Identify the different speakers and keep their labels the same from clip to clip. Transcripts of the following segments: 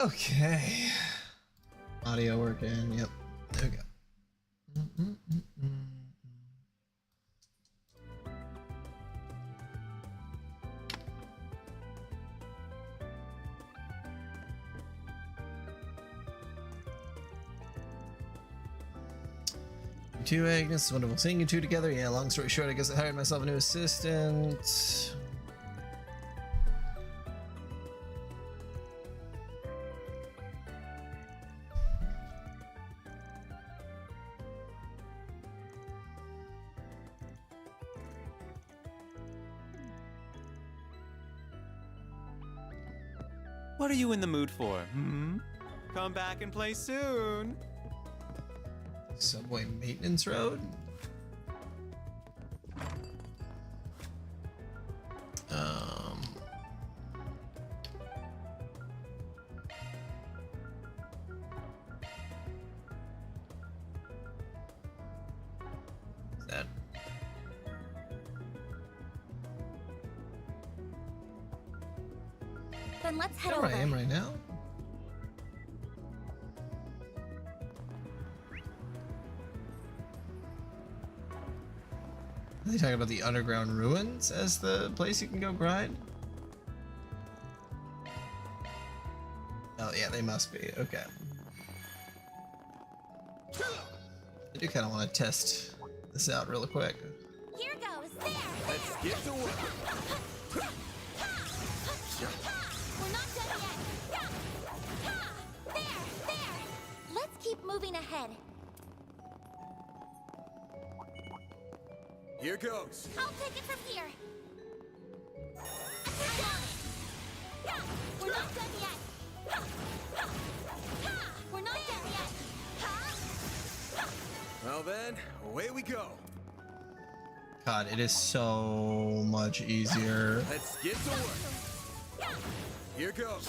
Speaker 1: Okay. Audio working. Yep. There we go. You two, Agnes. It's wonderful seeing you two together. Yeah, long story short, I guess I hired myself a new assistant.
Speaker 2: What are you in the mood for? Come back and play soon.
Speaker 1: Subway maintenance road? Is that
Speaker 3: Then let's head
Speaker 1: where
Speaker 3: over.
Speaker 1: I am right now? Are they talking about the underground ruins as the place you can go grind? Oh yeah, they must be. Okay. I do kind of want to test this out real quick.
Speaker 3: Here goes. There.
Speaker 2: Let's get to work.
Speaker 3: We're not done yet. There. Let's keep moving ahead.
Speaker 2: Here goes.
Speaker 3: I'll take it from here. We're not done yet. We're not done yet.
Speaker 2: Well then, away we go.
Speaker 1: God, it is so much easier.
Speaker 2: Let's get to work. Here goes.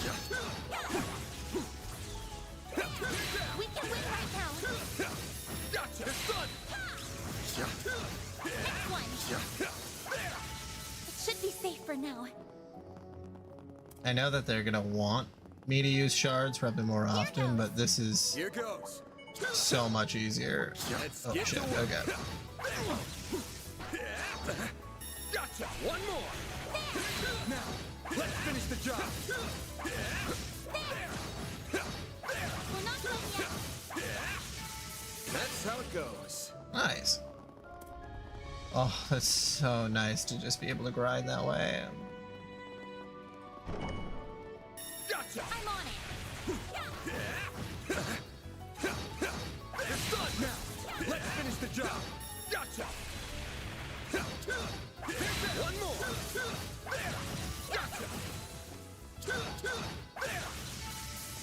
Speaker 3: We can win right now.
Speaker 2: Gotcha. It's done.
Speaker 3: Next one. It should be safe for now.
Speaker 1: I know that they're gonna want me to use shards probably more often, but this is
Speaker 2: Here goes.
Speaker 1: so much easier.
Speaker 2: Let's
Speaker 1: Oh
Speaker 2: get
Speaker 1: shit,
Speaker 2: to work.
Speaker 1: okay.
Speaker 2: Gotcha. One more. Now, let's finish the job.
Speaker 3: We're not done yet.
Speaker 2: That's how it goes.
Speaker 1: Nice. Oh, that's so nice to just be able to grind that way.
Speaker 2: Gotcha.
Speaker 3: I'm on it.
Speaker 2: It's done now. Let's finish the job. Gotcha. One more. Gotcha.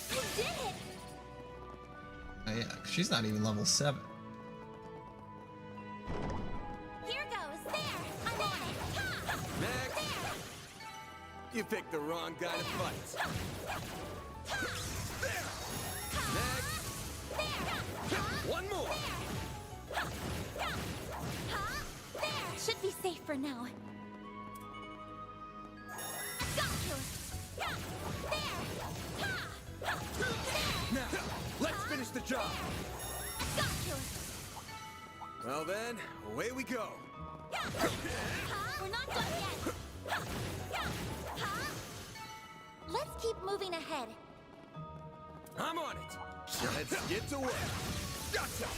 Speaker 3: You did it.
Speaker 1: Oh yeah, she's not even level 7.
Speaker 3: Here goes. There. I'm on it.
Speaker 2: Next. You picked the wrong guy to fight. Next. One more.
Speaker 3: There. Should be safe for now. Got you. There.
Speaker 2: Now, let's finish the job.
Speaker 3: Got you.
Speaker 2: Well then, away we go.
Speaker 3: We're not done yet. Let's keep moving ahead.
Speaker 2: I'm on it. Let's get to work. Gotcha.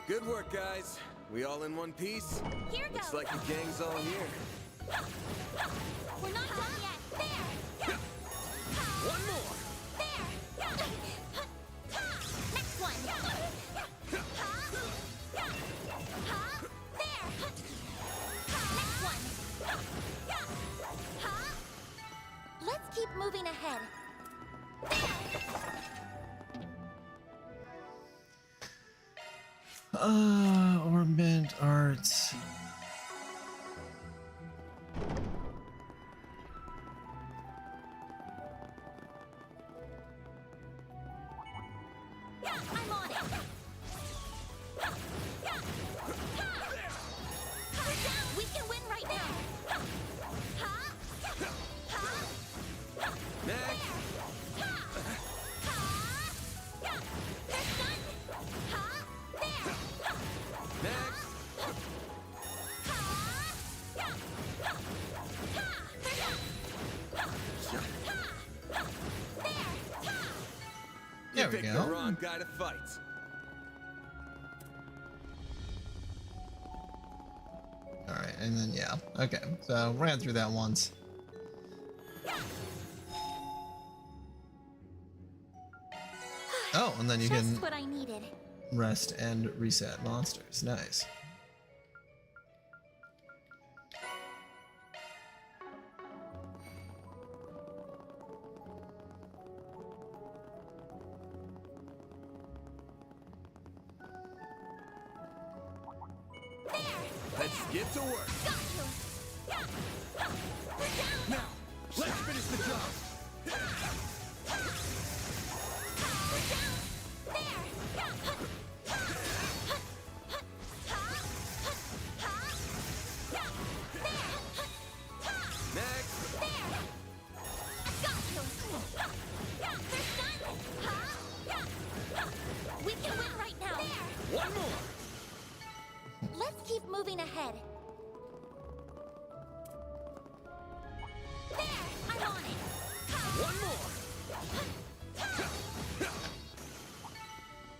Speaker 2: Good work, guys. We all in one piece?
Speaker 3: Here goes.
Speaker 2: Looks like the gang's all here.
Speaker 3: We're not done yet. There.
Speaker 2: One more.
Speaker 3: There. Next one. There. Next one. Let's keep moving ahead.
Speaker 1: Ornament arts.
Speaker 3: I'm on it. We can win right now.
Speaker 2: Next. Next.
Speaker 1: There
Speaker 2: You
Speaker 1: we
Speaker 2: picked
Speaker 1: go.
Speaker 2: the wrong guy to fight.
Speaker 1: Alright, and then yeah. Okay, so ran through that once. Oh, and then you
Speaker 3: Just
Speaker 1: can
Speaker 3: what I needed.
Speaker 1: rest and reset monsters. Nice.
Speaker 2: Let's get to work.
Speaker 3: Got you. We're down.
Speaker 2: Now, let's finish the job.
Speaker 3: We're down.
Speaker 2: Next.
Speaker 3: Got you. We can win right now.
Speaker 2: One more.
Speaker 3: Let's keep moving ahead. There, I'm on it.
Speaker 2: One more.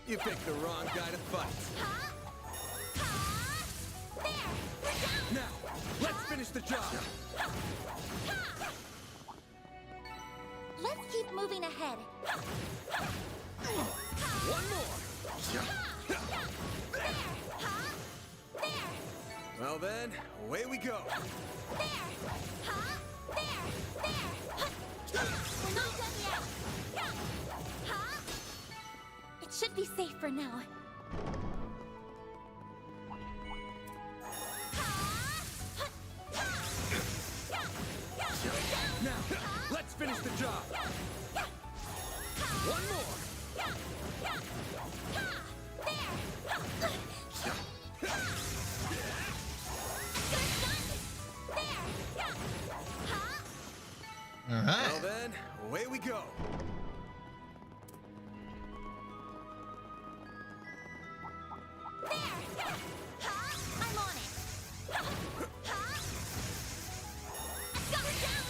Speaker 2: You picked the wrong guy to fight.
Speaker 3: There, we're down.
Speaker 2: Now, let's finish the job.
Speaker 3: Let's keep moving ahead.
Speaker 2: One more. Well then, away we go.
Speaker 3: We're not done yet. It should be safe for now.
Speaker 2: Now, let's finish the job. One more.
Speaker 1: All
Speaker 2: Well
Speaker 1: right.
Speaker 2: then, away we go.
Speaker 3: I'm on it.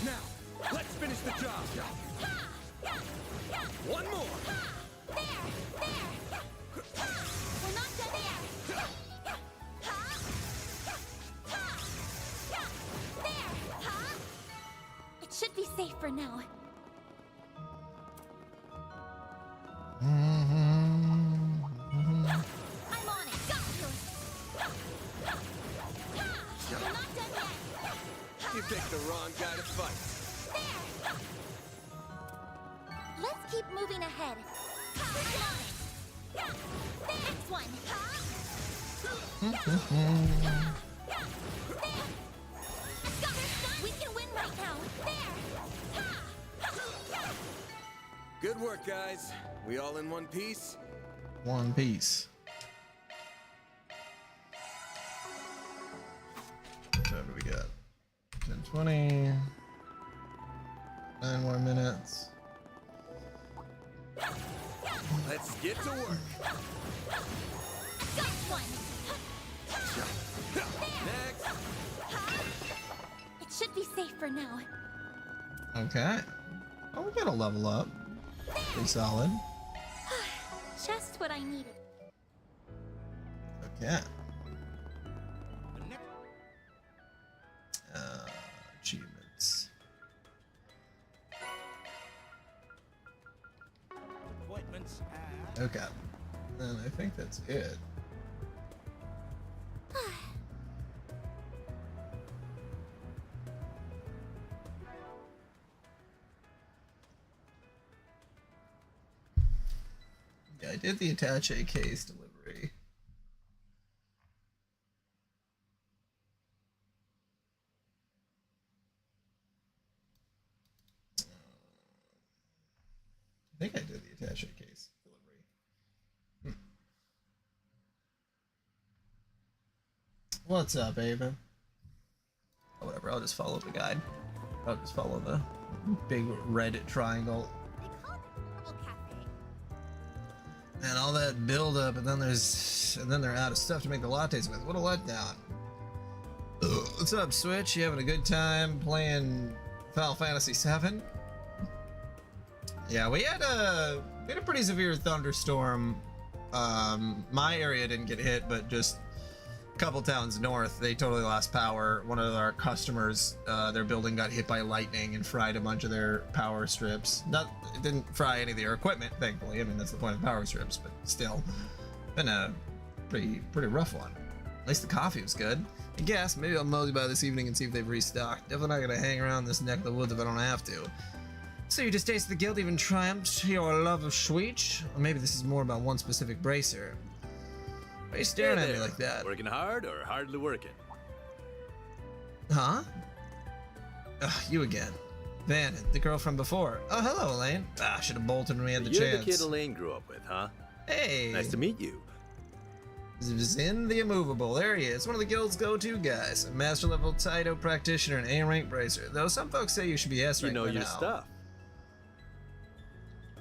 Speaker 2: Now, let's finish the job. One more.
Speaker 3: We're not done yet. It should be safe for now. I'm on it. Got you. We're not done yet.
Speaker 2: You picked the wrong guy to fight.
Speaker 3: Let's keep moving ahead. I'm on it. Next one. We can win right now.
Speaker 2: Good work, guys. We all in one piece?
Speaker 1: One piece. So what do we got? 10:20. 9 more minutes.
Speaker 2: Let's get to work.
Speaker 3: Got one.
Speaker 2: Next.
Speaker 3: It should be safe for now.
Speaker 1: Okay. Oh, we got a level up. Pretty solid.
Speaker 3: Just what I needed.
Speaker 1: Okay. Achievements.
Speaker 4: Appointments at...
Speaker 1: Okay. And I think that's it. Yeah, I did the attache case delivery. I think I did the attache case delivery. What's up, Ava? Oh, whatever, I'll just follow the guide. I'll just follow the big red triangle.
Speaker 3: They call it the Herbal Cafe.
Speaker 1: And all that build up, and then they're out of stuff to make the lattes with. What a letdown. Ugh. What's up, Switch? You having a good time playing Final Fantasy VII? Yeah, we had a pretty severe thunderstorm. My area didn't get hit, but just a couple towns north, they totally lost power. One of our customers, their building got hit by lightning and fried a bunch of their power strips. It didn't fry any of their equipment, thankfully. I mean, that's the point of power strips, but still, been a pretty rough one. At least the coffee was good. I guess maybe I'll mosey by this evening and see if they've restocked. Definitely not gonna hang around this neck of the woods if I don't have to. So you distaste the guild even triumphed your love of sweet? Or maybe this is more about one specific bracer. Why are you staring at me like that?
Speaker 5: Working hard or hardly working?
Speaker 1: Huh? Ugh, you again. Van, the girl from before. Oh, hello, Elaine. Ah, should have bolted when we had the
Speaker 5: You're
Speaker 1: chance.
Speaker 5: the kid Elaine grew up with, huh?
Speaker 1: Hey!
Speaker 5: Nice to meet you.
Speaker 1: Zin the Immovable. There he is, one of the guild's go-to guys. A master-level Taito practitioner and A-rank bracer. Though some folks say you should be S-rank
Speaker 5: You know
Speaker 1: by
Speaker 5: your
Speaker 1: now.
Speaker 5: stuff.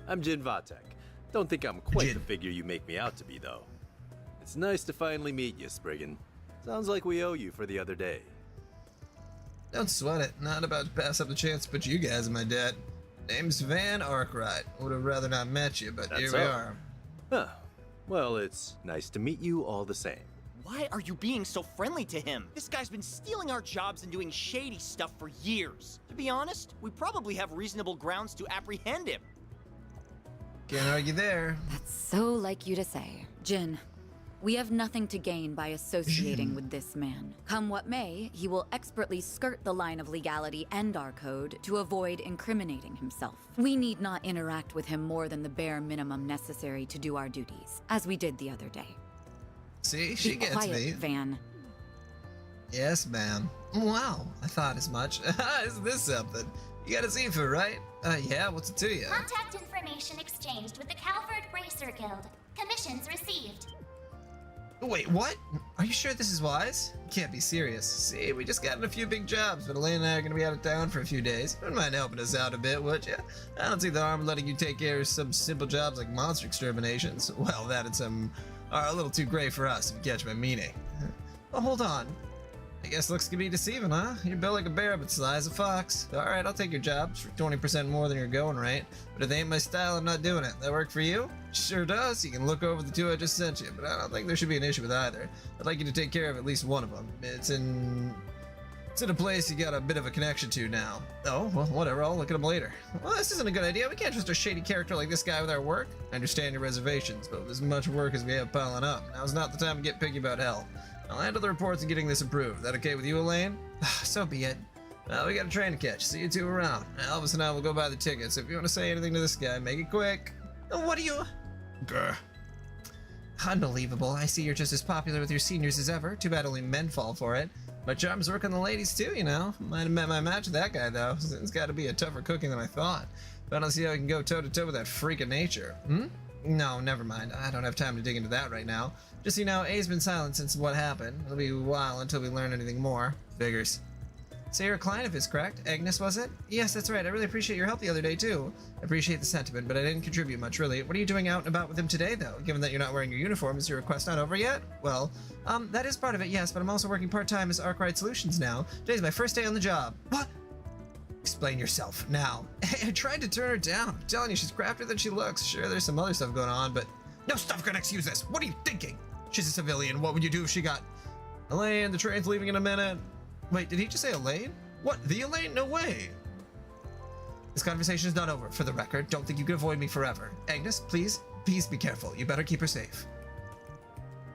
Speaker 5: I'm Jin Vatek. Don't think I'm quite
Speaker 1: Jin.
Speaker 5: the figure you make me out to be, though. It's nice to finally meet you, Spriggan. Sounds like we owe you for the other day.
Speaker 1: Don't sweat it. Not about to pass up the chance to put you guys in my debt. Name's Van Arkwright. Would have rather not met you, but
Speaker 5: That's
Speaker 1: here we
Speaker 5: all.
Speaker 1: are.
Speaker 5: Huh. Well, it's nice to meet you all the same.
Speaker 4: Why are you being so friendly to him? This guy's been stealing our jobs and doing shady stuff for years. To be honest, we probably have reasonable grounds to apprehend him.
Speaker 1: Can't argue there.
Speaker 6: That's so like you to say. Jin, we have nothing to gain by associating with this man. Come what may, he will expertly skirt the line of legality and our code to avoid incriminating himself. We need not interact with him more than the bare minimum necessary to do our duties, as we did the other day.
Speaker 1: See, she
Speaker 6: Be
Speaker 1: gets
Speaker 6: quiet,
Speaker 1: me.
Speaker 6: Van.
Speaker 1: Yes, ma'am. Wow, I thought as much. Isn't this something? You got a Zifa, right? Yeah, what's it to you?
Speaker 3: Contact information exchanged with the Calvert Bracer Guild. Commissions received.
Speaker 1: Wait, what? Are you sure this is wise? You can't be serious. See, we just got in a few big jobs, but Elaine and I are gonna be out of town for a few days. Wouldn't mind helping us out a bit, would you? I don't see the harm in letting you take care of some simple jobs like monster exterminations. Well, that and some are a little too gray for us, if you catch my meaning. Well, hold on. I guess looks can be deceiving, huh? You're built like a bear, but sly as a fox. Alright, I'll take your job. It's for 20% more than your going rate. But if it ain't my style, I'm not doing it. That work for you? Sure does. You can look over the two I just sent you, but I don't think there should be an issue with either. I'd like you to take care of at least one of them. It's in a place you got a bit of a connection to now. Oh, well, whatever. I'll look at them later. Well, this isn't a good idea. We can't trust a shady character like this guy with our work. I understand your reservations, but with as much work as we have piling up, now's not the time to get picky about hell. I'll handle the reports and getting this approved. That okay with you, Elaine? So be it. Well, we got a train to catch. See you two around. Elvis and I will go buy the tickets. If you want to say anything to this guy, make it quick. What are you... Grr. Unbelievable. I see you're just as popular with your seniors as ever. Too bad only men fall for it. My charms work on the ladies too, you know. Might have met my match with that guy, though. It's got to be a tougher cooking than I thought. But I don't see how I can go toe-to-toe with that freak of nature. No, never mind. I don't have time to dig into that right now. Just so you know, A's been silent since what happened. It'll be a while until we learn anything more. Figures. So you're a client of his, correct? Agnes, was it? Yes, that's right. I really appreciate your help the other day, too. I appreciate the sentiment, but I didn't contribute much, really. What are you doing out and about with him today, though? Given that you're not wearing your uniform, is your request not over yet? Well, that is part of it, yes, but I'm also working part-time as Arkwright Solutions now. Today's my first day on the job. What? Explain yourself, now. I tried to turn her down. I'm telling you, she's craftier than she looks. Sure, there's some other stuff going on, but... No stuff can excuse this! What are you thinking? She's a civilian. What would you do if she got... Elaine, the train's leaving in a minute. Wait, did he just say Elaine? What? The Elaine? No way! This conversation is not over, for the record. Don't think you can avoid me forever. Agnes, please be careful. You better keep her safe.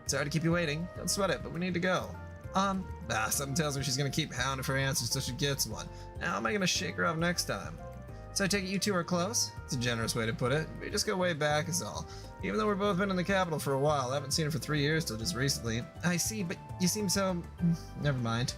Speaker 1: Sorry to keep you waiting. Don't sweat it, but we need to go. Something tells me she's gonna keep hounding for answers till she gets one. Now am I gonna shake her off next time? So I take it you two are close? It's a generous way to put it. We just go way back is all. Even though we've both been in the capital for a while, I haven't seen her for 3 years till just recently. I see, but you seem so... Never mind.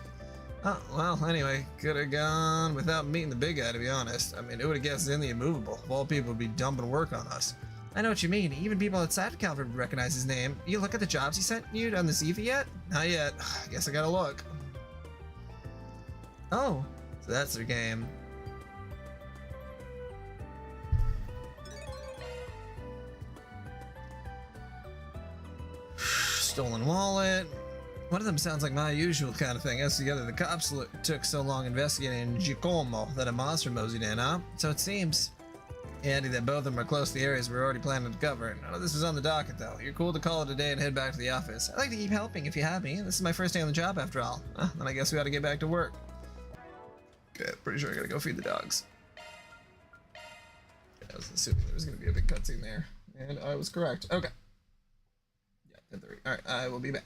Speaker 1: Oh, well, anyway, could have gone without meeting the big guy, to be honest. I mean, who would have guessed in the Immovable? Of all people would be dumping work on us. I know what you mean. Even people outside of Calvert would recognize his name. You look at the jobs he sent you on the Ziva yet? Not yet. I guess I gotta look. Oh, so that's their game. stolen wallet. One of them sounds like my usual kind of thing. As together, the cops took so long investigating Giacomo that a monster moseyed in, huh? So it seems. Handy that both of them are close to the areas we're already planning to cover. None of this is on the docket, though. You're cool to call it a day and head back to the office. I'd like to keep helping if you have me. This is my first day on the job, after all. Then I guess we ought to get back to work. Okay, pretty sure I gotta go feed the dogs. I was assuming there was gonna be a big cutscene there, and I was correct. Okay. Yeah, 10:30. All right, I will be back.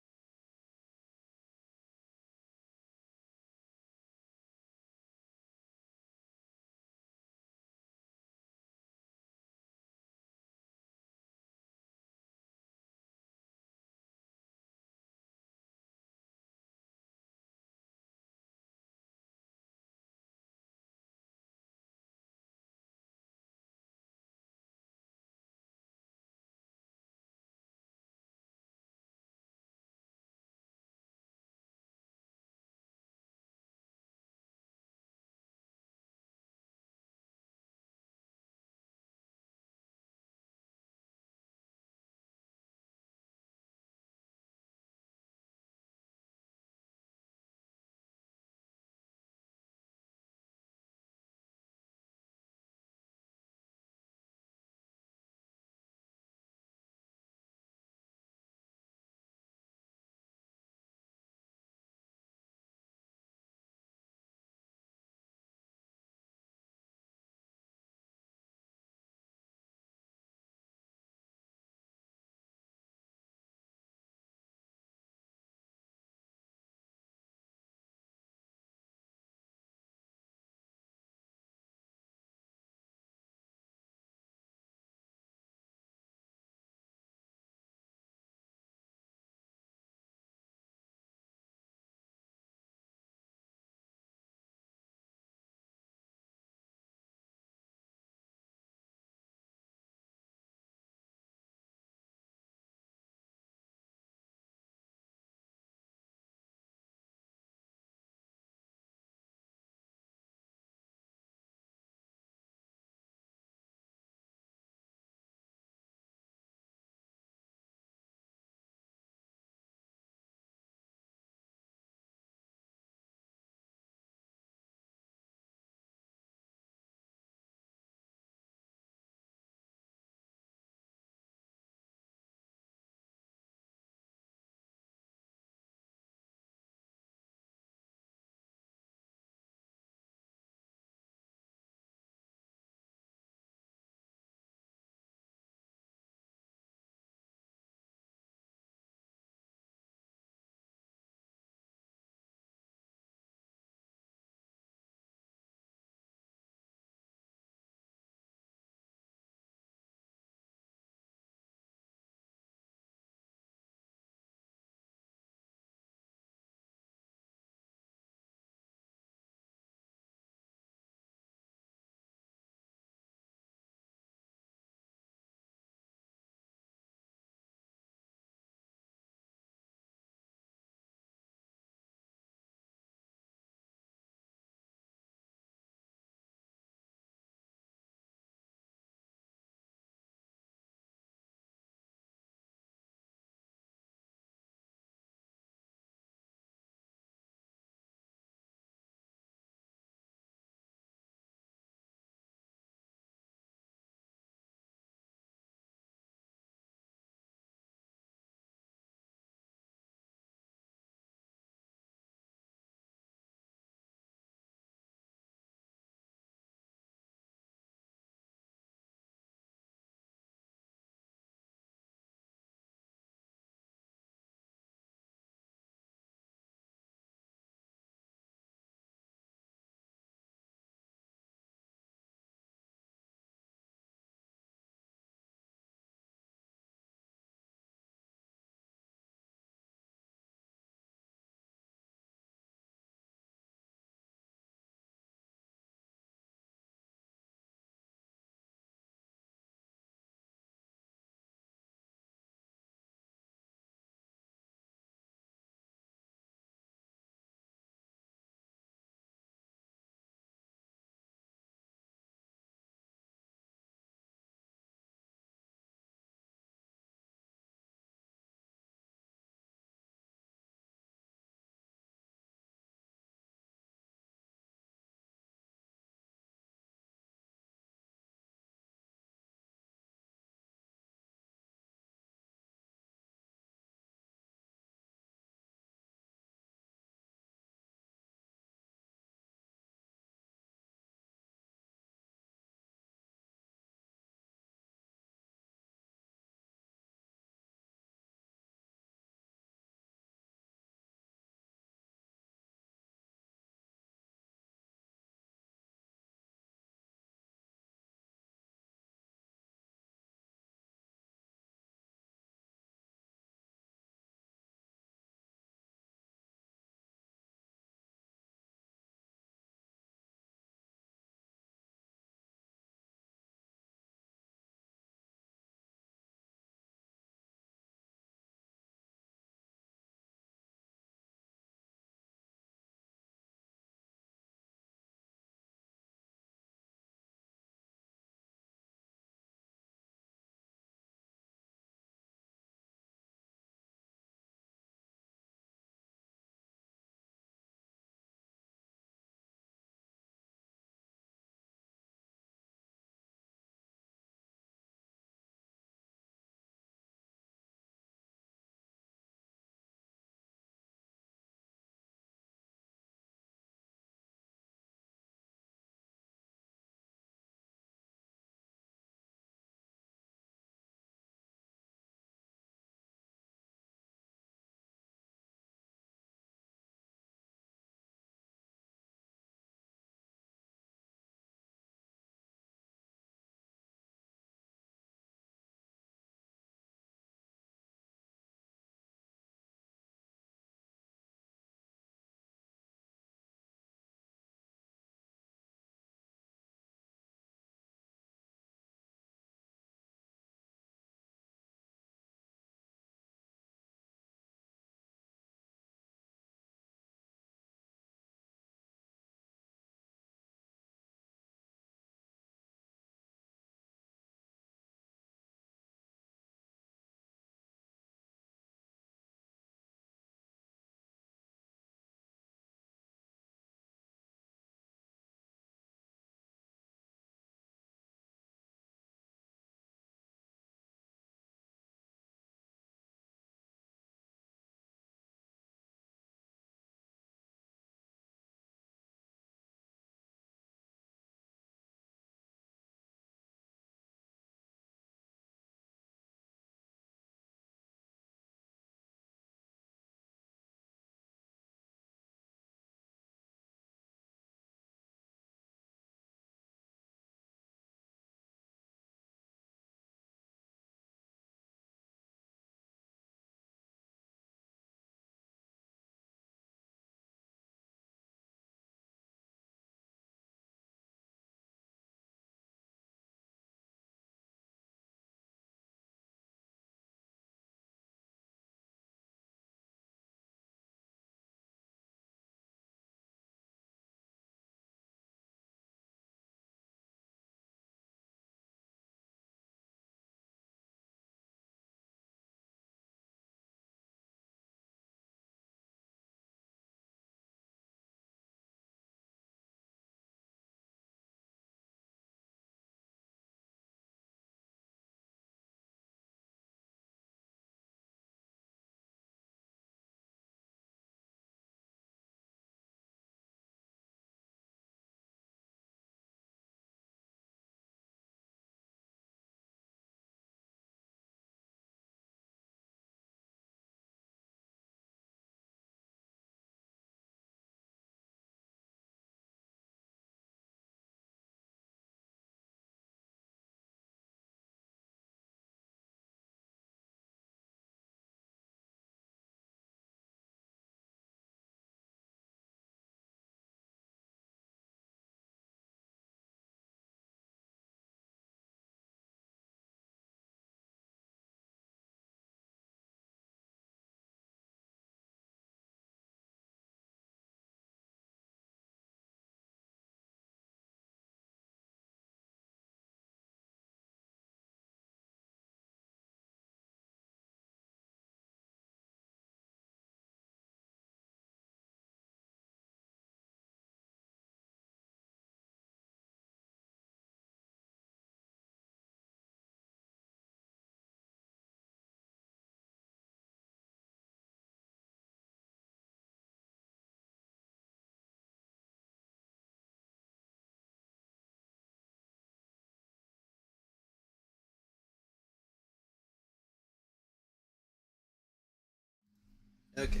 Speaker 1: Okay.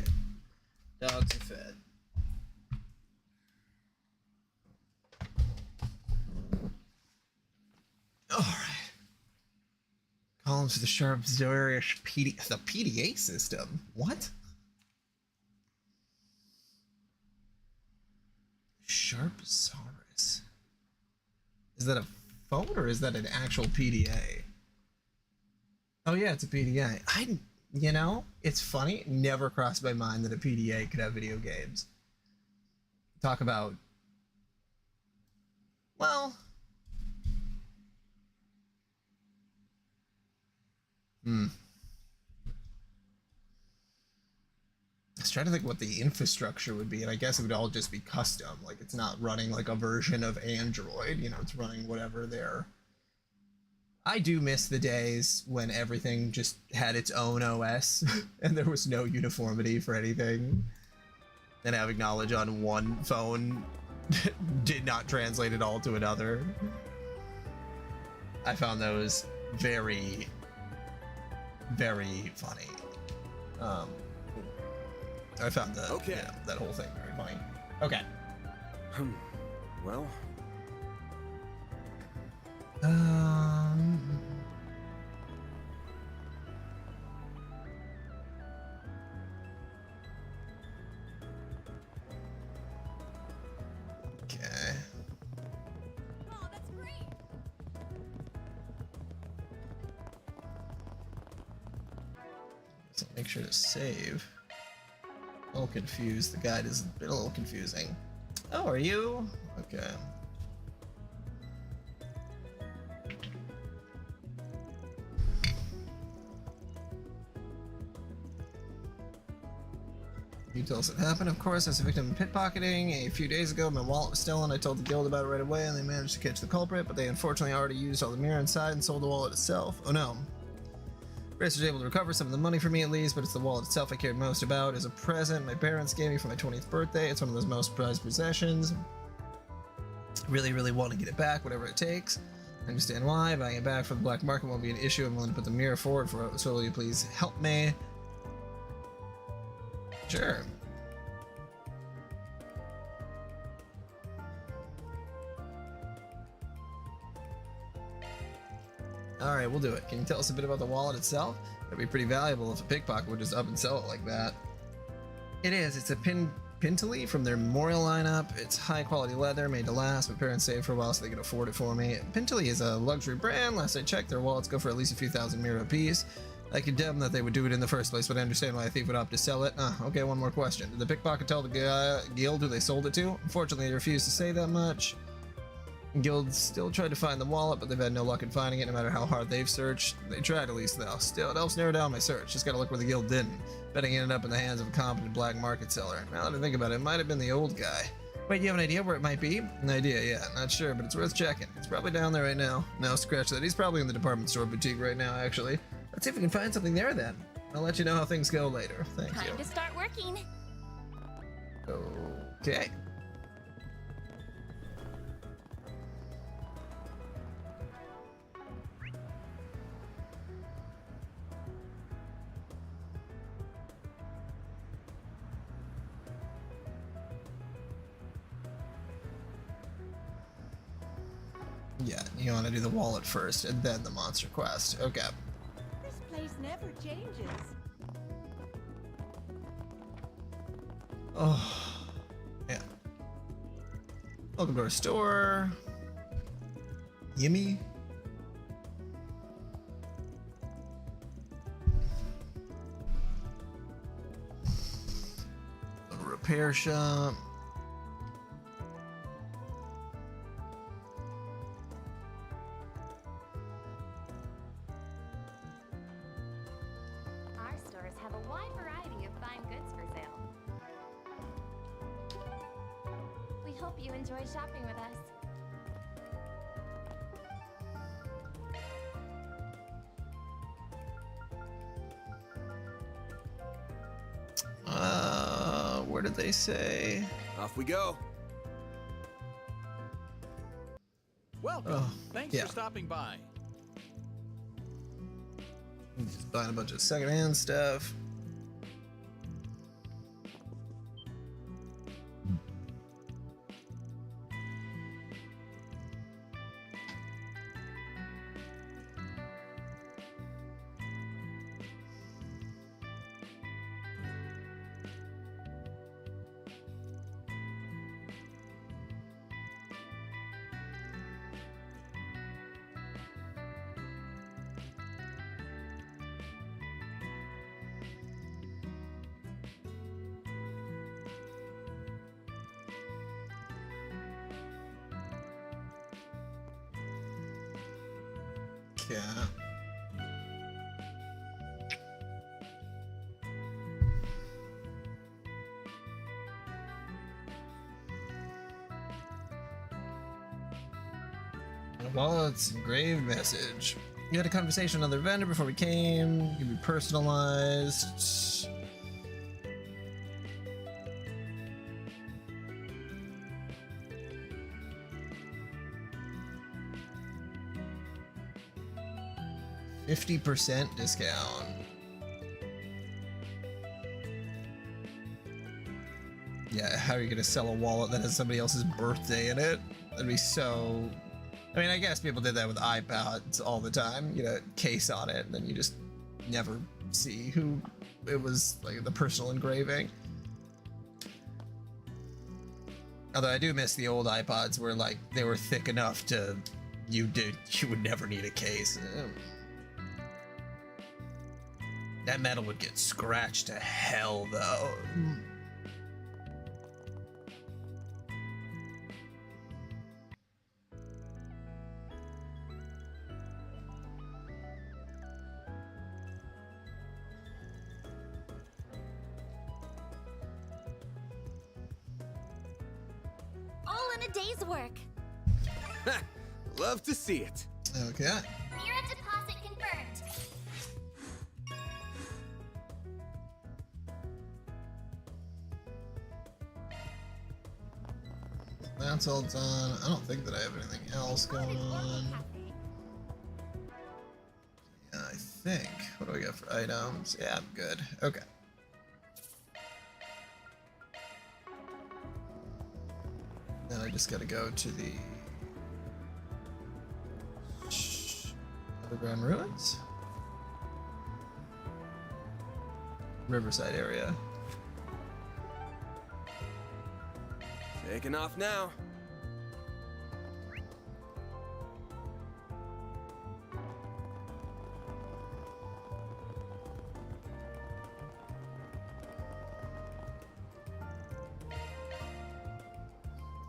Speaker 1: Dogs are fed. Alright. Columns for the Sharpzorish the PDA system. What? Sharpzorus. Is that a phone or is that an actual PDA? Oh yeah, it's a PDA. You know, it's funny. It never crossed my mind that a PDA could have video games. Talk about, well, I was trying to think what the infrastructure would be, and I guess it would all just be custom. Like, it's not running like a version of Android, you know, it's running whatever they're... I do miss the days when everything just had its own OS and there was no uniformity for anything. And having knowledge on one phone did not translate it all to another. I found those very, very funny. I found the that whole thing very funny. Okay.
Speaker 2: Well,
Speaker 1: Okay.
Speaker 3: Oh, that's great.
Speaker 1: So make sure to save. A little confused. The guide is a little confusing. Oh, are you? Okay. You tell us what happened. Of course, I was a victim of pickpocketing. A few days ago, my wallet was stolen. I told the guild about it right away, and they managed to catch the culprit, but they unfortunately already used all the mirror inside and sold the wallet itself. Oh no. Grace was able to recover some of the money for me at least, but it's the wallet itself I cared most about. As a present my parents gave me for my 20th birthday. It's one of those most prized possessions. Really, really want to get it back, whatever it takes. I understand why. Buying it back from the black market won't be an issue. I'm willing to put the mirror forward for it, so will you please help me? Sure. Alright, we'll do it. Can you tell us a bit about the wallet itself? It'd be pretty valuable if a pickpocket would just up and sell it like that. It is. It's a Pintily from their memorial lineup. It's high quality leather, made to last. My parents saved for a while so they could afford it for me. Pintily is a luxury brand. Last I checked, their wallets go for at least a few thousand mirror apiece. I condemn that they would do it in the first place, but I understand why a thief would opt to sell it. Okay, one more question. Did the pickpocket tell the guild who they sold it to? Unfortunately, they refused to say that much. Guilds still tried to find the wallet, but they've had no luck in finding it, no matter how hard they've searched. They tried at least, though. Still, it helps narrow down my search. Just gotta look where the guild didn't. Betting it ended up in the hands of a competent black market seller. Now that I think about it, it might have been the old guy. Wait, you have an idea where it might be? An idea, yeah. Not sure, but it's worth checking. It's probably down there right now. No, scratch that. He's probably in the department store boutique right now, actually. Let's see if we can find something there, then. I'll let you know how things go later. Thank you.
Speaker 3: Time to start working.
Speaker 1: Okay. Yeah, you want to do the wallet first and then the monster quest. Okay.
Speaker 7: This place never changes.
Speaker 1: Oh, yeah. Welcome to our store. Yimmy. A repair shop.
Speaker 3: Our stores have a wide variety of fine goods for sale. We hope you enjoy shopping with us.
Speaker 1: Where did they say?
Speaker 2: off we go. Welcome.
Speaker 1: Oh,
Speaker 2: Thanks
Speaker 1: yeah.
Speaker 2: for stopping by.
Speaker 1: Just buying a bunch of secondhand stuff. Yeah. Wallet's engraved message. You had a conversation with another vendor before we came. You can be personalized. %50 discount. Yeah, how are you gonna sell a wallet that has somebody else's birthday in it? That'd be so... I mean, I guess people did that with iPods all the time. You know, case on it, and then you just never see who it was, like the personal engraving. Although I do miss the old iPods where like they were thick enough to you would never need a case. That metal would get scratched to hell though.
Speaker 3: All in a day's work.
Speaker 2: Love to see it.
Speaker 1: Okay.
Speaker 3: Mira deposit confirmed.
Speaker 1: That's all done. I don't think that I have anything else going on. Yeah, I think. What do I got for items? Yeah, I'm good. Okay. Then I just gotta go to the underground ruins? Riverside area.
Speaker 2: Taking off now.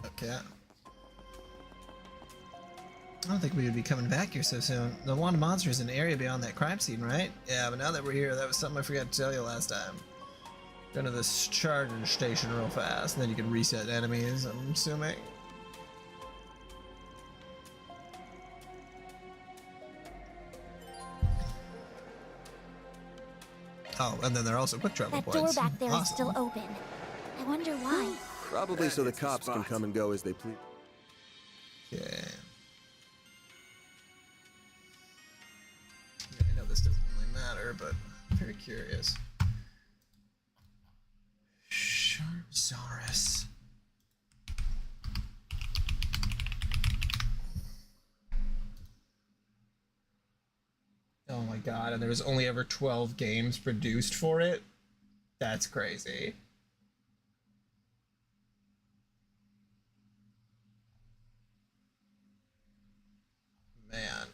Speaker 1: Okay. I don't think we would be coming back here so soon. The wanted monster is an area beyond that crime scene, right? Yeah, but now that we're here, that was something I forgot to tell you last time. Go to this charging station real fast, and then you can reset enemies, I'm assuming. Oh, and then there are also quick travel
Speaker 3: That door
Speaker 1: points.
Speaker 3: back there is
Speaker 1: Awesome.
Speaker 3: still open. I wonder why.
Speaker 2: Probably so the cops can come and go as they please.
Speaker 1: Okay. Yeah, I know this doesn't really matter, but I'm very curious. Sharpsaurus. Oh my god, and there was only ever 12 games produced for it? That's crazy. Man.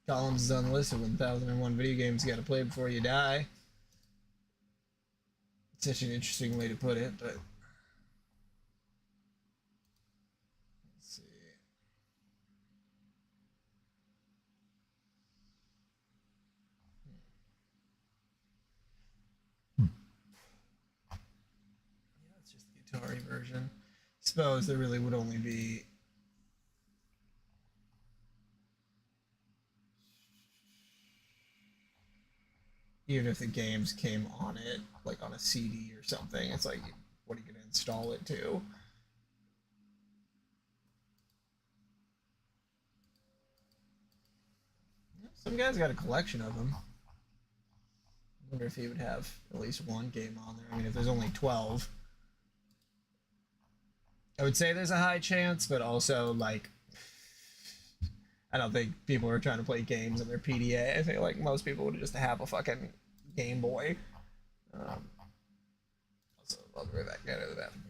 Speaker 1: Columns is on the list of 1001 video games you gotta play before you die. Such an interesting way to put it, but... Let's see. Yeah, it's just the Atari version. Suppose there really would only be... Even if the games came on it, like on a CD or something, it's like, what are you going to install it to? Some guy's got a collection of them. I wonder if he would have at least one game on there. I mean, if there's only 12. I would say there's a high chance, but also, like, I don't think people are trying to play games on their PDA. I feel like most people would just have a fucking Game Boy. Also, I'll be right back. Gotta go to the bathroom.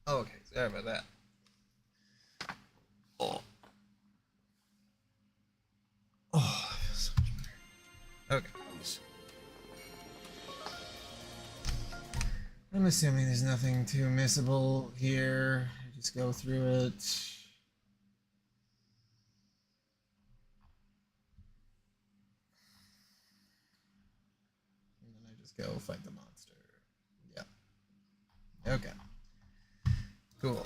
Speaker 1: Oh, okay, sorry about that. Oh. Oh, I feel so much better. Okay. I'm assuming there's nothing too missable here. Just go through it. just go fight the monster. Yeah. Okay. Cool.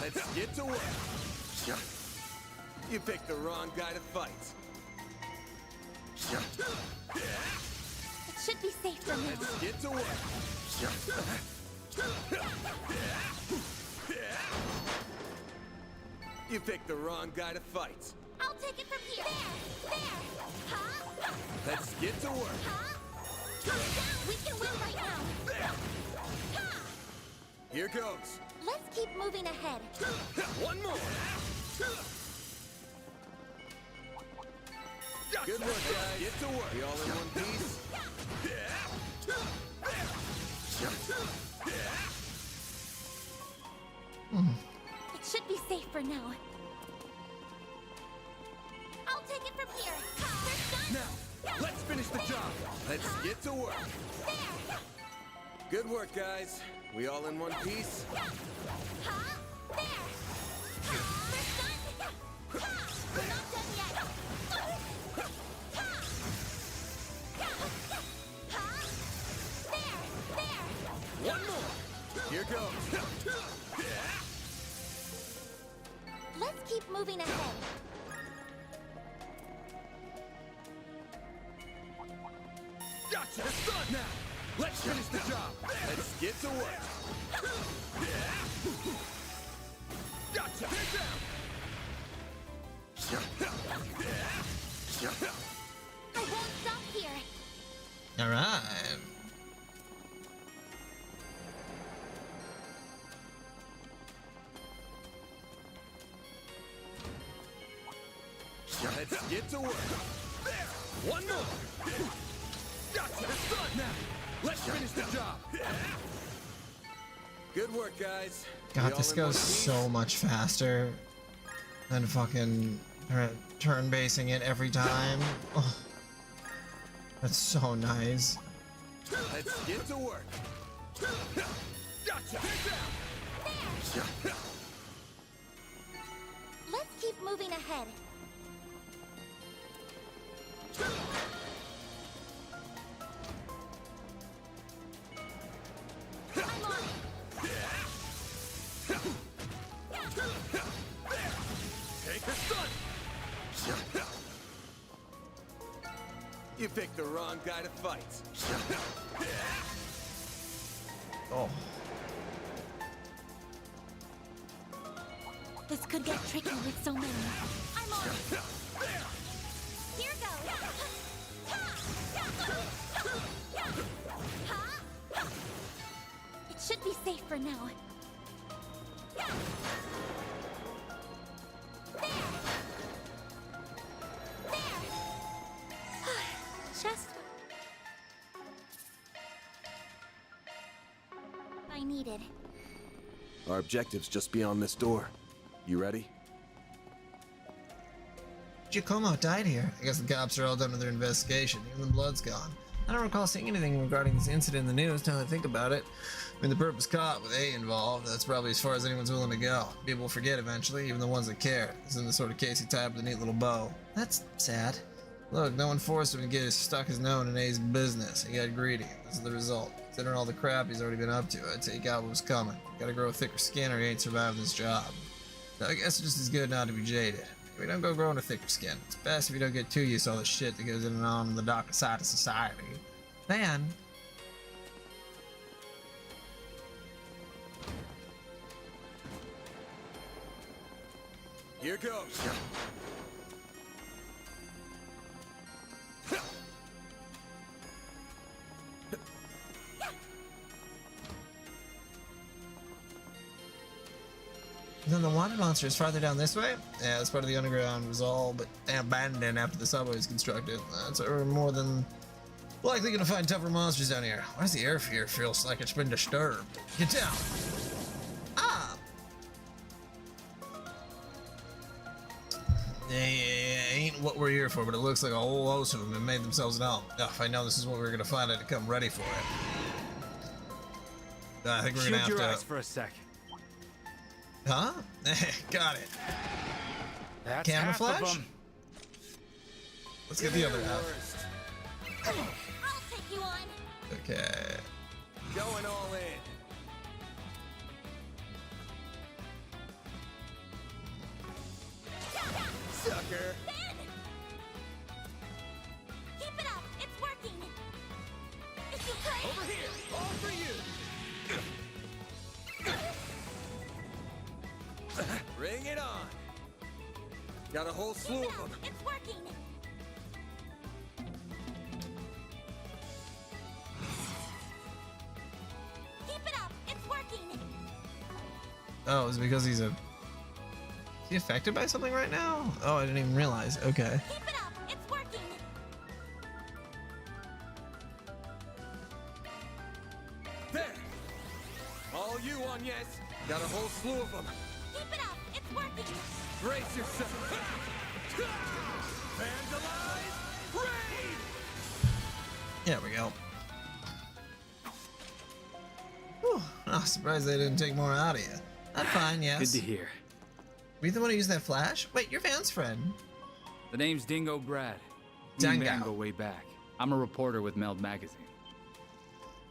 Speaker 2: Let's get to work. You picked the wrong guy to fight.
Speaker 3: It should be safe for now.
Speaker 2: Let's get to work. You picked the wrong guy to fight.
Speaker 3: I'll take it from here. There. Huh?
Speaker 2: Let's get to work.
Speaker 3: Huh? We can win right now. Ha!
Speaker 2: Here goes.
Speaker 3: Let's keep moving ahead.
Speaker 2: One more. Good work, guys. Get to work. We all in one piece.
Speaker 3: It should be safe for now. I'll take it from here. First gun.
Speaker 2: Now, let's finish the job. Let's get to work.
Speaker 3: There.
Speaker 2: Good work, guys. We all in one piece.
Speaker 3: Huh? There. First gun. Ha! We're not done yet. Huh? There.
Speaker 2: One more. Here goes.
Speaker 3: Let's keep moving ahead.
Speaker 2: Gotcha. It's done now. Let's finish the job. Let's get to work. Gotcha. Get down.
Speaker 3: I won't stop here.
Speaker 1: All right.
Speaker 2: Let's get to work. There. One more. Gotcha. It's done now. Let's finish the job. Good work, guys. We
Speaker 1: God,
Speaker 2: all
Speaker 1: this
Speaker 2: in one
Speaker 1: goes
Speaker 2: piece?
Speaker 1: so much faster than fucking turn basing it every time. Oh, that's so nice.
Speaker 2: Let's get to work. Gotcha. Get down.
Speaker 3: There. Let's keep moving ahead. I'm on it.
Speaker 2: Take the sun. You picked the wrong guy to fight.
Speaker 1: Oh,
Speaker 3: This could get tricky with so many. I'm on it. Here goes. Huh? It should be safe for now. There. There. Just I needed.
Speaker 2: Our objective's just beyond this door. You ready?
Speaker 1: Giacomo died here. I guess the cops are all done with their investigation. Even the blood's gone. I don't recall seeing anything regarding this incident in the news now that I think about it. I mean, the perp was caught with A involved. That's probably as far as anyone's willing to go. People will forget eventually, even the ones that care. This isn't the sort of case you tie up with a neat little bow. That's sad. Look, no one forced him to get stuck his nose in A's business. He got greedy. This is the result. Considering all the crap he's already been up to, I'd take out what was coming. Gotta grow a thicker skin or he ain't surviving this job. So I guess it's just as good not to be jaded. We don't go growing a thicker skin. It's best if you don't get too used to all the shit that goes in and on the darker side of society. Then,
Speaker 2: Here goes.
Speaker 1: then the wanted monster is farther down this way? Yeah, this part of the underground was all but abandoned after the subway was constructed. So we're more than likely gonna find tougher monsters down here. Why does the air here feels like it's been disturbed? Get down! Ah! Yeah, ain't what we're here for, but it looks like a whole host of them have made themselves at home. If I know this is what we're gonna find, I'd come ready for it. I think we're gonna have
Speaker 8: Shield your
Speaker 1: to.
Speaker 8: eyes for a sec.
Speaker 1: Huh? Got it.
Speaker 8: That's half
Speaker 1: Camouflage?
Speaker 8: of 'em.
Speaker 1: Let's get the other out.
Speaker 3: I'll take you on.
Speaker 1: Okay.
Speaker 2: Going all in. Sucker.
Speaker 3: Ben! Keep it up. It's working. If you play.
Speaker 2: Over here. All for you. Bring it on. Got a whole slew
Speaker 3: Keep
Speaker 2: of
Speaker 3: it up.
Speaker 2: them.
Speaker 3: It's working. Keep it up. It's working.
Speaker 1: Oh, is it because he's a... Is he affected by something right now? Oh, I didn't even realize. Okay.
Speaker 3: Keep it up. It's working.
Speaker 2: There. All you on, yes. Got a whole slew of them.
Speaker 3: Keep it up. It's working.
Speaker 2: Brace yourself. Vandalize. Raid.
Speaker 1: There we go. Whew. Oh, surprised they didn't take more out of you. I'm fine, yes.
Speaker 8: Good to hear.
Speaker 1: Were you the one who used that flash? Wait, you're Van's friend.
Speaker 8: The name's Dingo Brad. Me
Speaker 1: Dingo.
Speaker 8: and Van go way back. I'm a reporter with Meld Magazine.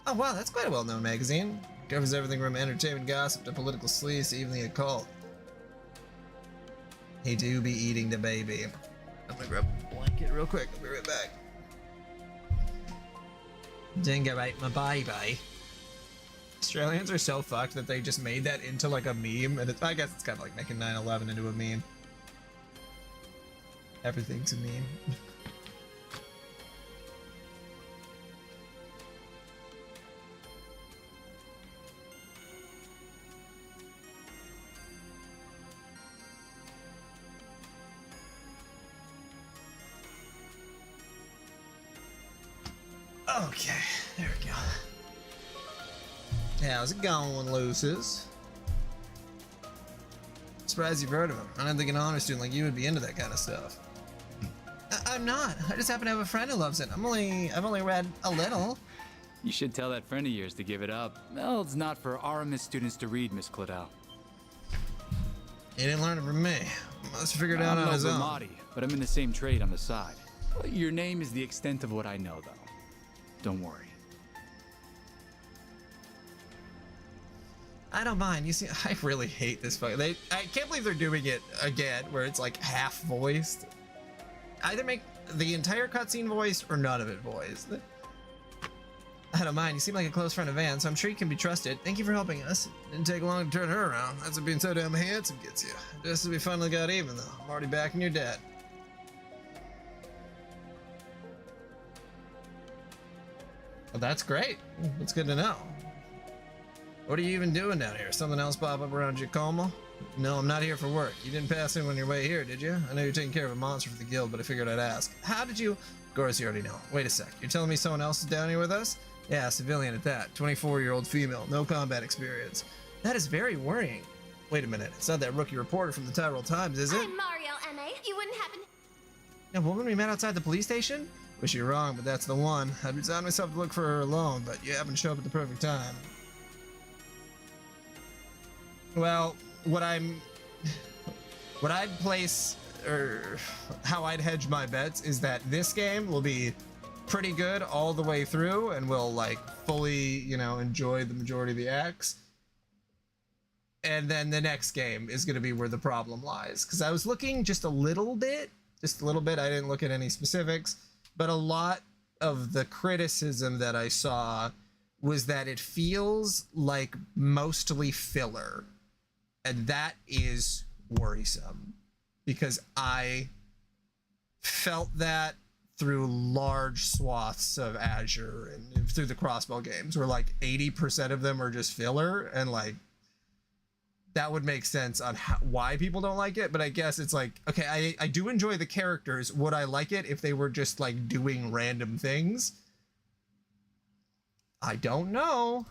Speaker 1: Oh, wow, that's quite a well-known magazine. Covers everything from entertainment gossip to political sleaze to even the occult. He do be eating the baby. I'm gonna grab a blanket real quick. I'll be right back. Dingo ate my baby. Australians are so fucked that they just made that into like a meme, and I guess it's kind of like making 9/11 into a meme. Everything's a meme. Okay, there we go. How's it going, Lucis? Surprised you've heard of him. I didn't think an honor student like you would be into that kind of stuff. I'm not. I just happen to have a friend who loves it. I've only read a little.
Speaker 8: You should tell that friend of yours to give it up. Meld's not for RMS students to read, Miss Claudel.
Speaker 1: He didn't learn it from me. Must have figured it out
Speaker 8: I'm
Speaker 1: on
Speaker 8: no
Speaker 1: his own.
Speaker 8: Ramadi, but I'm in the same trade on the side. Your name is the extent of what I know, though. Don't worry.
Speaker 1: I don't mind. You see, I really hate this fucking. I can't believe they're doing it again, where it's like half voiced. Either make the entire cutscene voiced or none of it voiced. I don't mind. You seem like a close friend of Van, so I'm sure you can be trusted. Thank you for helping us. Didn't take long to turn her around. That's what being so damn handsome gets you. Just as we finally got even, though. I'm already backing your dad. Well, that's great. That's good to know. What are you even doing down here? Something else pop up around Giacomo? No, I'm not here for work. You didn't pass in on your way here, did you? I know you're taking care of a monster for the guild, but I figured I'd ask. How did you... Of course you already know. Wait a sec. You're telling me someone else is down here with us? Yeah, civilian at that. 24-year-old female. No combat experience. That is very worrying. Wait a minute. It's not that rookie reporter from the Tyrell Times, is it?
Speaker 3: I'm Mario, M.A. You wouldn't happen...
Speaker 1: That woman we met outside the police station? Wish you were wrong, but that's the one. I'd resigned myself to look for her alone, but you happened to show up at the perfect time. Well, what I'd place, or how I'd hedge my bets is that this game will be pretty good all the way through and we'll like fully, you know, enjoy the majority of the acts. And then the next game is going to be where the problem lies. Because I was looking just a little bit. I didn't look at any specifics, but a lot of the criticism that I saw was that it feels like mostly filler. And that is worrisome because I felt that through large swaths of Azure and through the Crossbow games where like 80% of them are just filler, and like that would make sense on why people don't like it. But I guess it's like, okay, I do enjoy the characters. Would I like it if they were just like doing random things? I don't know.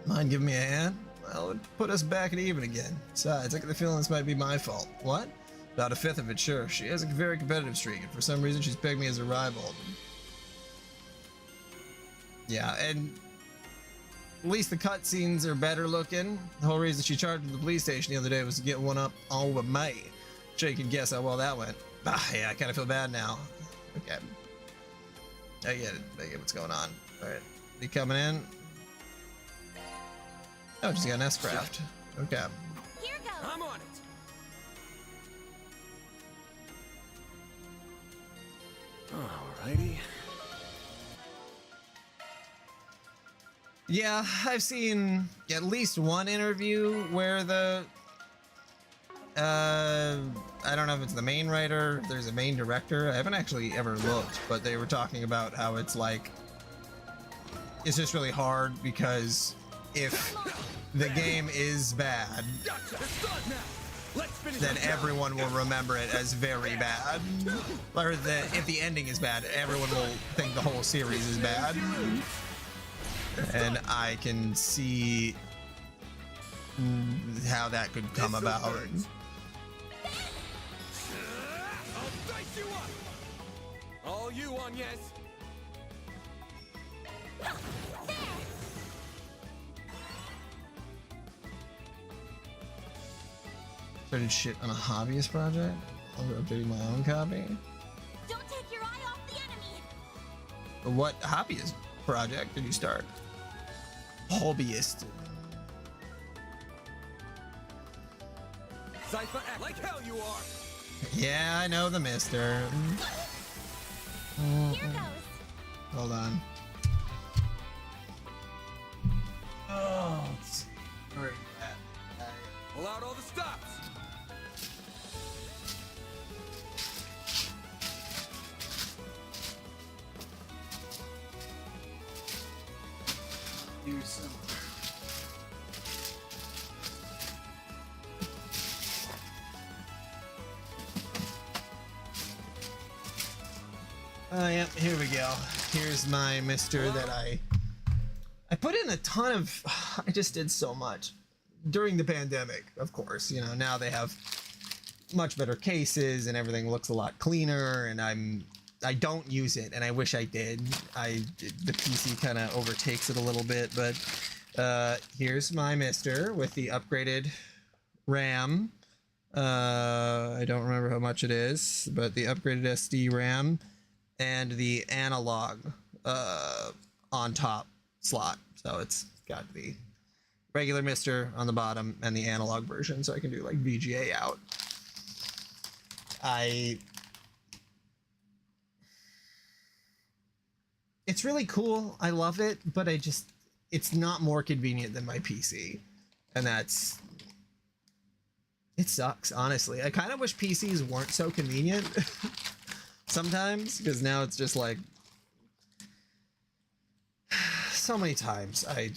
Speaker 1: Mind giving me a hand? Well, it would put us back at even again. Besides, I get the feeling this might be my fault. What? About a fifth of it, sure. She has a very competitive streak, and for some reason she's pegged me as a rival. Yeah, and at least the cutscenes are better looking. The whole reason she charged at the police station the other day was to get one up on with me. Sure you can guess how well that went. Ah, yeah, I kind of feel bad now. Okay. I get it. I get what's going on. All right. You coming in? Oh, just got an S-craft. Okay.
Speaker 3: Here goes.
Speaker 2: I'm on it. Alrighty.
Speaker 1: Yeah, I've seen at least one interview where the I don't know if it's the main writer, if there's a main director. I haven't actually ever looked, but they were talking about how it's like it's just really hard because if the game is bad,
Speaker 2: Gotcha. It's done now. Let's finish
Speaker 1: then
Speaker 2: the job.
Speaker 1: everyone will remember it as very bad. Or if the ending is bad, everyone will think the whole series is bad. And I can see how that could come
Speaker 2: This
Speaker 1: about.
Speaker 2: hurts. I'll dice you up. All you on, yes.
Speaker 1: Started shit on a hobbyist project. I'm updating my own copy.
Speaker 3: Don't take your eye off the enemy.
Speaker 1: What hobbyist project did you start? Hobbyist.
Speaker 2: Zypher, act like hell you are.
Speaker 1: Yeah, I know the mister.
Speaker 3: Here goes.
Speaker 1: Hold on. Oh, sorry.
Speaker 2: Pull out all the stops.
Speaker 1: Do some. Yep, here we go. Here's my mister that I put in a ton of. I just did so much during the pandemic, of course. You know, now they have much better cases and everything looks a lot cleaner, and I don't use it, and I wish I did. The PC kind of overtakes it a little bit, but here's my mister with the upgraded RAM. I don't remember how much it is, but the upgraded SD RAM and the analog on top slot. So it's got the regular mister on the bottom and the analog version, so I can do like VGA out. It's really cool. I love it, but it's not more convenient than my PC. And it sucks, honestly. I kind of wish PCs weren't so convenient sometimes, because now it's just like so many times I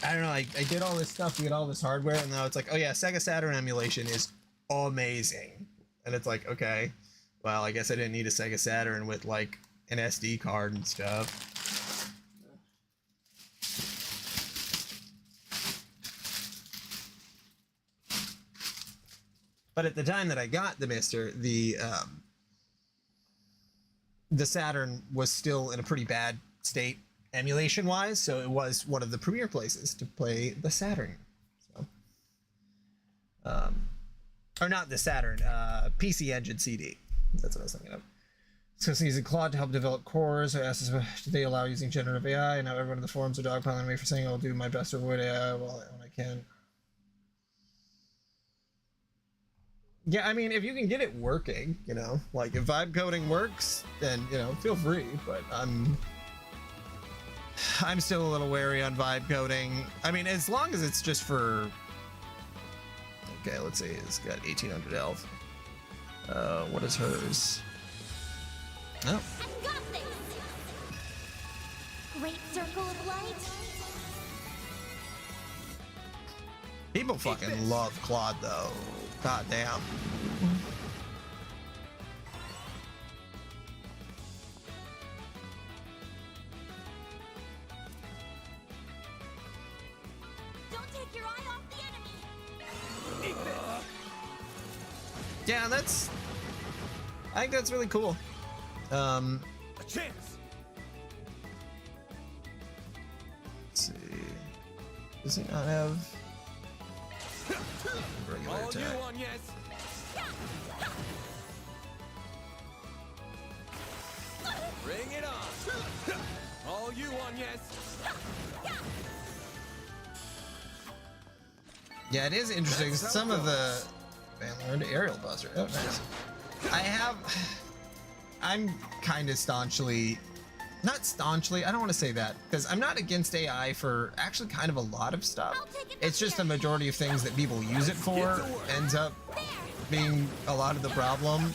Speaker 1: don't know, I did all this stuff to get all this hardware, and now it's like, oh yeah, Sega Saturn emulation is amazing. And it's like, okay, well, I guess I didn't need a Sega Saturn with like an SD card and stuff. But at the time that I got the mister, the Saturn was still in a pretty bad state emulation wise, so it was one of the premier places to play the Saturn. So or not the Saturn, PC Engine CD. That's what I was thinking of. So it's using Claude to help develop cores. I asked us, do they allow using generative AI? And now everyone in the forums are dogpiling me for saying I'll do my best to avoid AI when I can. Yeah, I mean, if you can get it working, you know, like if vibe coding works, then, you know, feel free, but I'm still a little wary on vibe coding. I mean, as long as it's just for, okay, let's see, it's got 1800 health. What is hers? Oh,
Speaker 3: I've got this. Great circle of light.
Speaker 1: people fucking love Claude though. God damn.
Speaker 3: Don't take your eye off the enemy.
Speaker 1: Yeah, I think that's really cool.
Speaker 2: A chance.
Speaker 1: Let's see. Does he not have? Regular
Speaker 2: All
Speaker 1: attack.
Speaker 2: you on, yes. Bring it on. All you on, yes.
Speaker 1: Yeah, it is interesting.
Speaker 2: That's how
Speaker 1: Some
Speaker 2: it
Speaker 1: of the man learned aerial buster. Oh, nice. I'm kind of staunchly, not staunchly. I don't want to say that because I'm not against AI for actually kind of a lot of stuff.
Speaker 3: I'll take it
Speaker 1: It's
Speaker 3: from
Speaker 1: just
Speaker 3: here.
Speaker 1: the majority of things that people use it for ends up being a lot of the problem.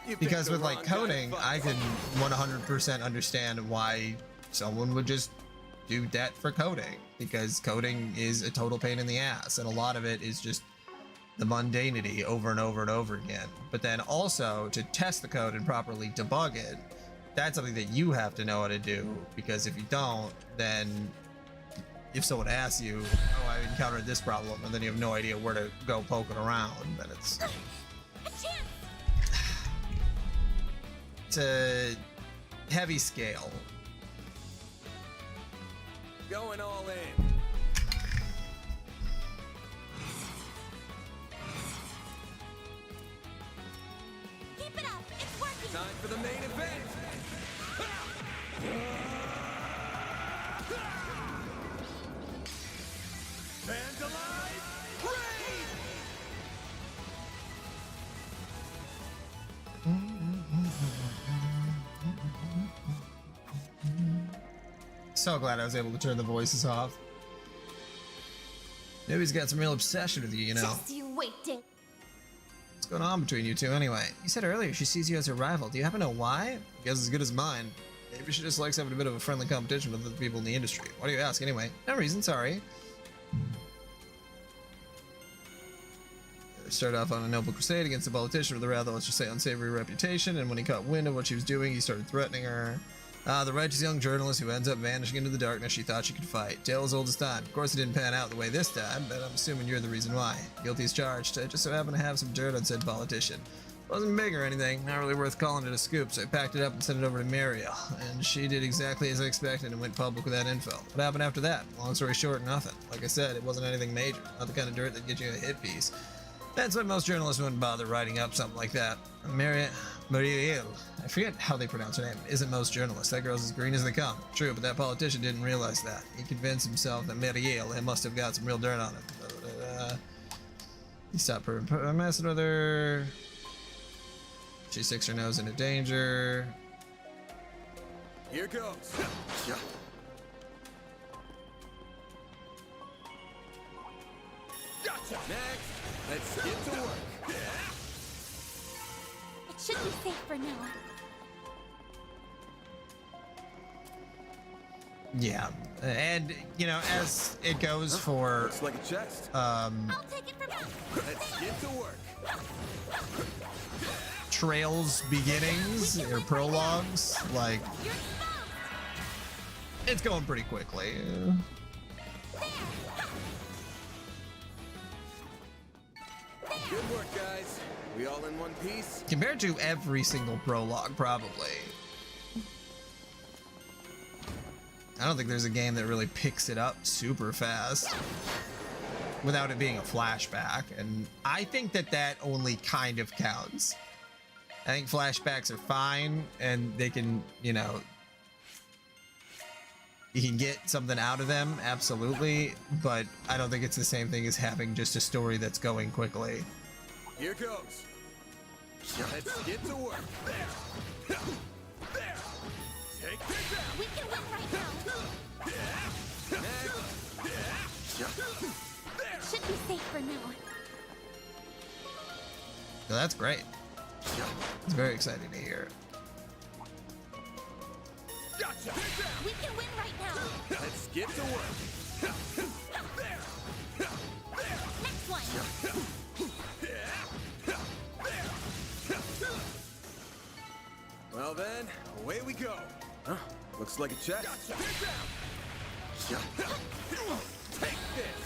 Speaker 2: You picked
Speaker 1: Because
Speaker 2: the
Speaker 1: with like
Speaker 2: wrong guy to
Speaker 1: coding,
Speaker 2: fight.
Speaker 1: I can 100% understand why someone would just do that for coding, because coding is a total pain in the ass, and a lot of it is just the mundanity over and over and over again. But then also to test the code and properly debug it, that's something that you have to know how to do, because if you don't, then if someone asks you, oh, I encountered this problem, and then you have no idea where to go poking around, then it's a heavy scale.
Speaker 2: Going all in.
Speaker 3: Keep it up. It's working.
Speaker 2: Time for the main event. Fans alive, raid!
Speaker 1: So glad I was able to turn the voices off. Maybe he's got some real obsession with you, you know.
Speaker 3: Just you waiting.
Speaker 1: What's going on between you two anyway? You said earlier she sees you as her rival. Do you happen to know why? Guess as good as mine. Maybe she just likes having a bit of a friendly competition with other people in the industry. Why do you ask anyway? No reason, sorry. Started off on a noble crusade against a politician with a rather, let's just say, unsavory reputation, and when he caught wind of what she was doing, he started threatening her. The righteous young journalist who ends up vanishing into the darkness she thought she could fight. Tale as old as time. Of course, it didn't pan out the way this time, but I'm assuming you're the reason why. Guilty as charged. I just so happen to have some dirt on said politician. Wasn't big or anything, not really worth calling it a scoop, so I packed it up and sent it over to Mariel. And she did exactly as I expected and went public with that info. What happened after that? Long story short, nothing. Like I said, it wasn't anything major. Not the kind of dirt that gets you a hit piece. That's why most journalists wouldn't bother writing up something like that. Mariel, I forget how they pronounce her name, isn't most journalists. That girl's as green as they come. True, but that politician didn't realize that. He convinced himself that Mariel must have got some real dirt on him. He stopped her messing with her. She sticks her nose into danger.
Speaker 2: Here goes. Gotcha. Next, let's get to work.
Speaker 3: It should be safe for now.
Speaker 1: Yeah, and you know, as it goes for
Speaker 2: Looks like a chest.
Speaker 3: I'll take it from now.
Speaker 2: Let's get to work.
Speaker 1: Trail's beginnings or prologues, like
Speaker 3: You're exposed.
Speaker 1: it's going pretty quickly.
Speaker 2: Good work, guys. We all in one piece?
Speaker 1: Compared to every single prologue, probably. I don't think there's a game that really picks it up super fast without it being a flashback, and I think that that only kind of counts. I think flashbacks are fine, and they can, you know, you can get something out of them, absolutely, but I don't think it's the same thing as having just a story that's going quickly.
Speaker 2: Here goes. Let's get to work. There. There. Take this out.
Speaker 3: We can win right now. It should be safe for now.
Speaker 1: So that's great. It's very exciting to hear.
Speaker 2: Gotcha.
Speaker 3: We can win right now.
Speaker 2: Let's get to work.
Speaker 3: Next one.
Speaker 2: Well then, away we go. Huh? Looks like a chest. Gotcha. Take this.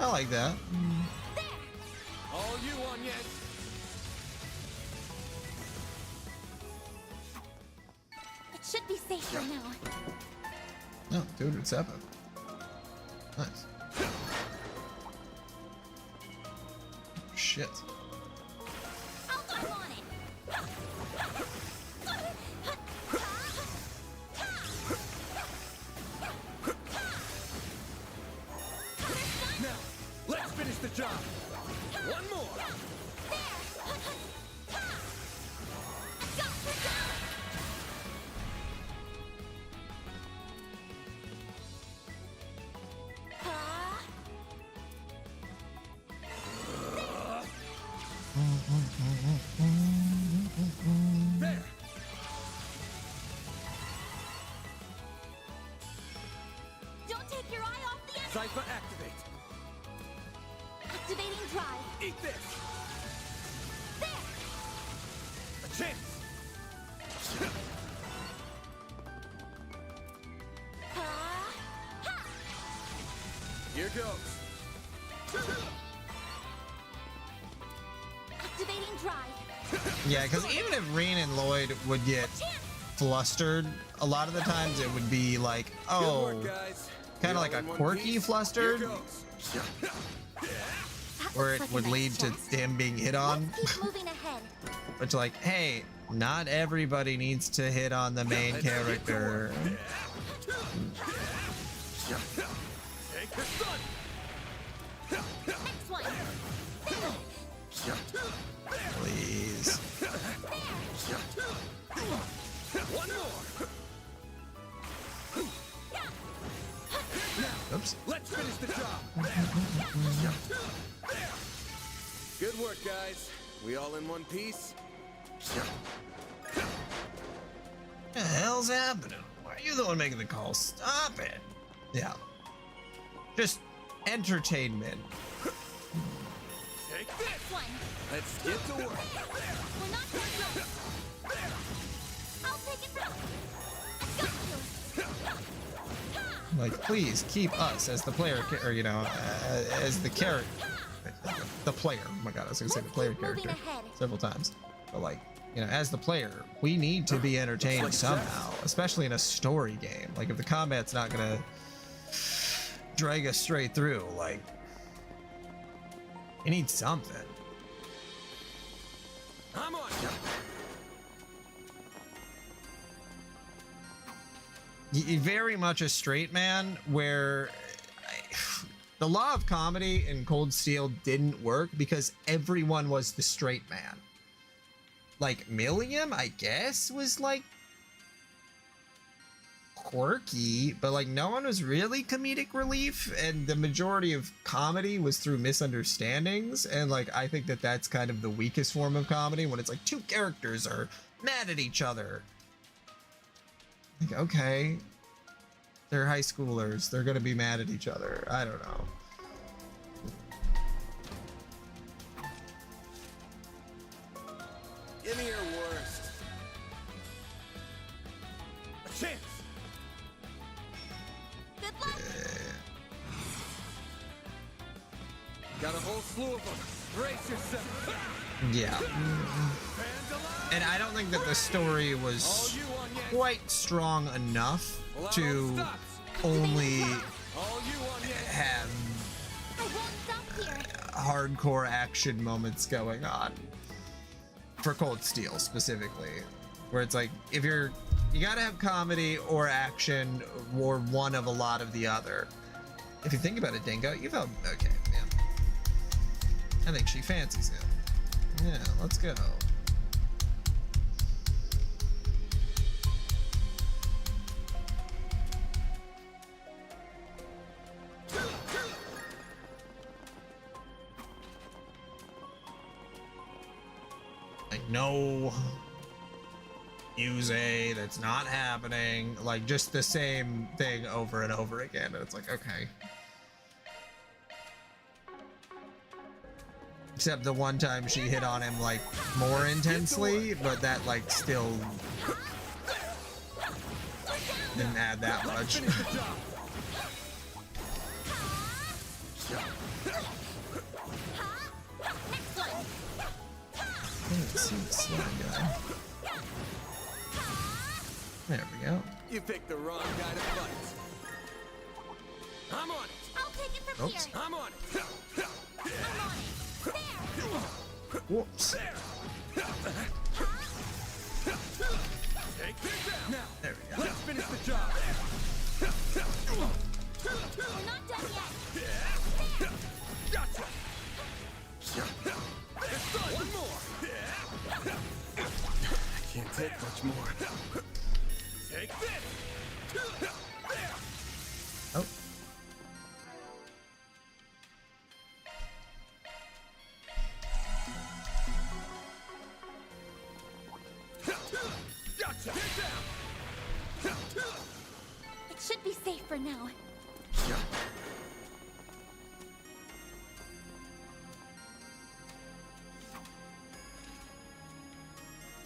Speaker 1: I like that.
Speaker 2: All you want yet?
Speaker 3: It should be safe for now.
Speaker 1: No, dude, it's epic. Nice. Shit.
Speaker 3: I'll go on it.
Speaker 2: Now, let's finish the job. One more. There.
Speaker 3: Don't take your eye off the end.
Speaker 2: Cypher activate.
Speaker 3: Activating drive.
Speaker 2: Eat this.
Speaker 3: There.
Speaker 2: A chance. Here goes.
Speaker 3: Activating drive.
Speaker 1: Yeah, because even if Reen and Lloyd would get flustered, a lot of the times it would be like,
Speaker 2: Good
Speaker 1: oh,
Speaker 2: work, guys.
Speaker 1: kind
Speaker 2: We
Speaker 1: of like
Speaker 2: all
Speaker 1: a
Speaker 2: in one
Speaker 1: quirky
Speaker 2: piece?
Speaker 1: flustered,
Speaker 2: Here goes.
Speaker 3: That
Speaker 1: where
Speaker 3: looks
Speaker 1: it
Speaker 3: like a
Speaker 1: would
Speaker 3: nice
Speaker 1: lead to
Speaker 3: chest.
Speaker 1: him being hit on.
Speaker 3: Let's keep moving ahead.
Speaker 1: It's like, hey, not everybody needs to hit on the main character.
Speaker 2: Take the sun.
Speaker 3: Next one.
Speaker 1: Please.
Speaker 2: One more.
Speaker 1: Oops.
Speaker 2: Let's finish the job. Good work, guys. We all in one piece?
Speaker 1: What the hell's happening? Why are you the one making the call? Stop it. Yeah. Just entertainment.
Speaker 2: Take this.
Speaker 3: Next one.
Speaker 2: Let's get to work.
Speaker 3: We're not done yet. I'll take it from. I got you.
Speaker 1: Like, please keep us as the player, or you know, as the character, the player. Oh my God, I was gonna say the player character several times, but like, you know, as the player, we need to be entertained somehow, especially in a story game. Like, if the combat's not gonna drag us straight through, like, you need something.
Speaker 2: I'm on.
Speaker 1: Very much a straight man, where the law of comedy in Cold Steel didn't work because everyone was the straight man. Like, Milliam, I guess, was like quirky, but like no one was really comedic relief, and the majority of comedy was through misunderstandings. And like, I think that that's kind of the weakest form of comedy, when it's like two characters are mad at each other. Like, okay, they're high schoolers, they're gonna be mad at each other. I don't know.
Speaker 2: Give me your worst. A chance.
Speaker 3: Good luck.
Speaker 2: Got a whole slew of them. Brace yourself.
Speaker 1: Yeah.
Speaker 2: Hands alive.
Speaker 1: And I don't think that the story
Speaker 2: All
Speaker 1: was
Speaker 2: you want yet?
Speaker 1: quite strong enough
Speaker 2: Well, that
Speaker 1: to
Speaker 2: won't stop.
Speaker 1: only
Speaker 2: All you want yet?
Speaker 1: have
Speaker 3: I won't stop here.
Speaker 1: hardcore action moments going on for Cold Steel specifically, where it's like, if you gotta have comedy or action or one of a lot of the other. If you think about it, Dingo, you felt okay. Yeah, I think she fancies him. Yeah, let's go. Like, no, use A, that's not happening. Like, just the same thing over and over again. And it's like, okay. Except the one time she hit on him, like, more intensely, but that, like, still didn't add that much.
Speaker 2: Finish the job.
Speaker 1: See the slime guy. There we go.
Speaker 2: You picked the wrong guy to fight. I'm on it.
Speaker 3: I'll take it from
Speaker 1: Oops.
Speaker 3: here.
Speaker 2: I'm on it.
Speaker 3: I'm on it. There.
Speaker 1: Whoops.
Speaker 2: Take this down. Now,
Speaker 1: There we go.
Speaker 2: let's finish the job.
Speaker 3: We're not done yet.
Speaker 2: Gotcha. One more. I can't take much more. Take this.
Speaker 1: Oh.
Speaker 2: Gotcha. Get down.
Speaker 3: It should be safe for now.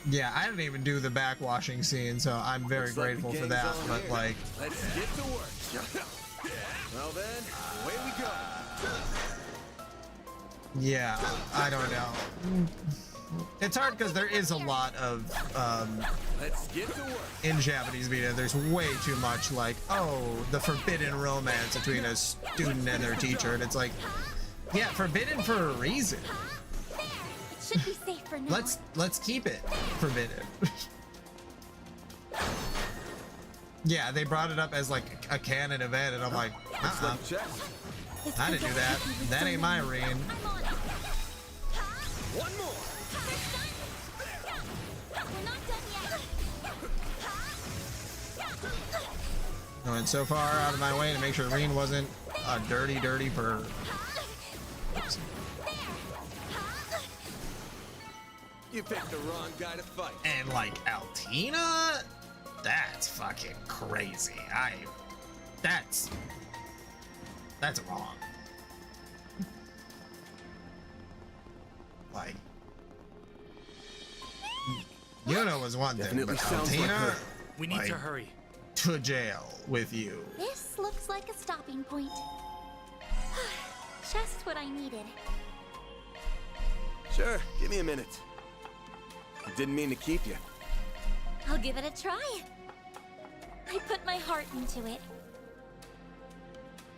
Speaker 1: Yeah, I didn't even do the backwashing scene, so I'm very
Speaker 2: Looks like the
Speaker 1: grateful for
Speaker 2: game's
Speaker 1: that.
Speaker 2: on
Speaker 1: But
Speaker 2: here.
Speaker 1: like,
Speaker 2: Let's get to work. Well then, away we go.
Speaker 1: yeah, I don't know. It's hard because there is a lot of
Speaker 2: Let's get to work.
Speaker 1: in Japanese media. There's way too much like, oh, the forbidden romance between a student and their teacher, and it's like, yeah, forbidden for a reason.
Speaker 3: There. It should be safe for now.
Speaker 1: Let's keep it forbidden. Yeah, they brought it up as like a canon event, and I'm like,
Speaker 2: Looks like a check.
Speaker 3: This
Speaker 1: I didn't do
Speaker 3: could
Speaker 1: that.
Speaker 3: get tricky with
Speaker 1: That
Speaker 3: so
Speaker 1: ain't my
Speaker 3: many.
Speaker 1: reign.
Speaker 3: I'm on it.
Speaker 2: One more.
Speaker 3: We're not done yet.
Speaker 1: Going so far out of my way to make sure Reen wasn't a dirty bird.
Speaker 2: You picked the wrong guy to fight.
Speaker 1: And like Altina, that's fucking crazy. That's wrong. Like, Yuna was one thing,
Speaker 2: Definitely
Speaker 1: but
Speaker 2: sounds like
Speaker 1: Altina,
Speaker 2: her.
Speaker 8: We need
Speaker 1: like,
Speaker 8: to hurry.
Speaker 1: to jail with you.
Speaker 3: This looks like a stopping point. Just what I needed.
Speaker 2: Sure, give me a minute. I didn't mean to keep you.
Speaker 3: I'll give it a try. I put my heart into it.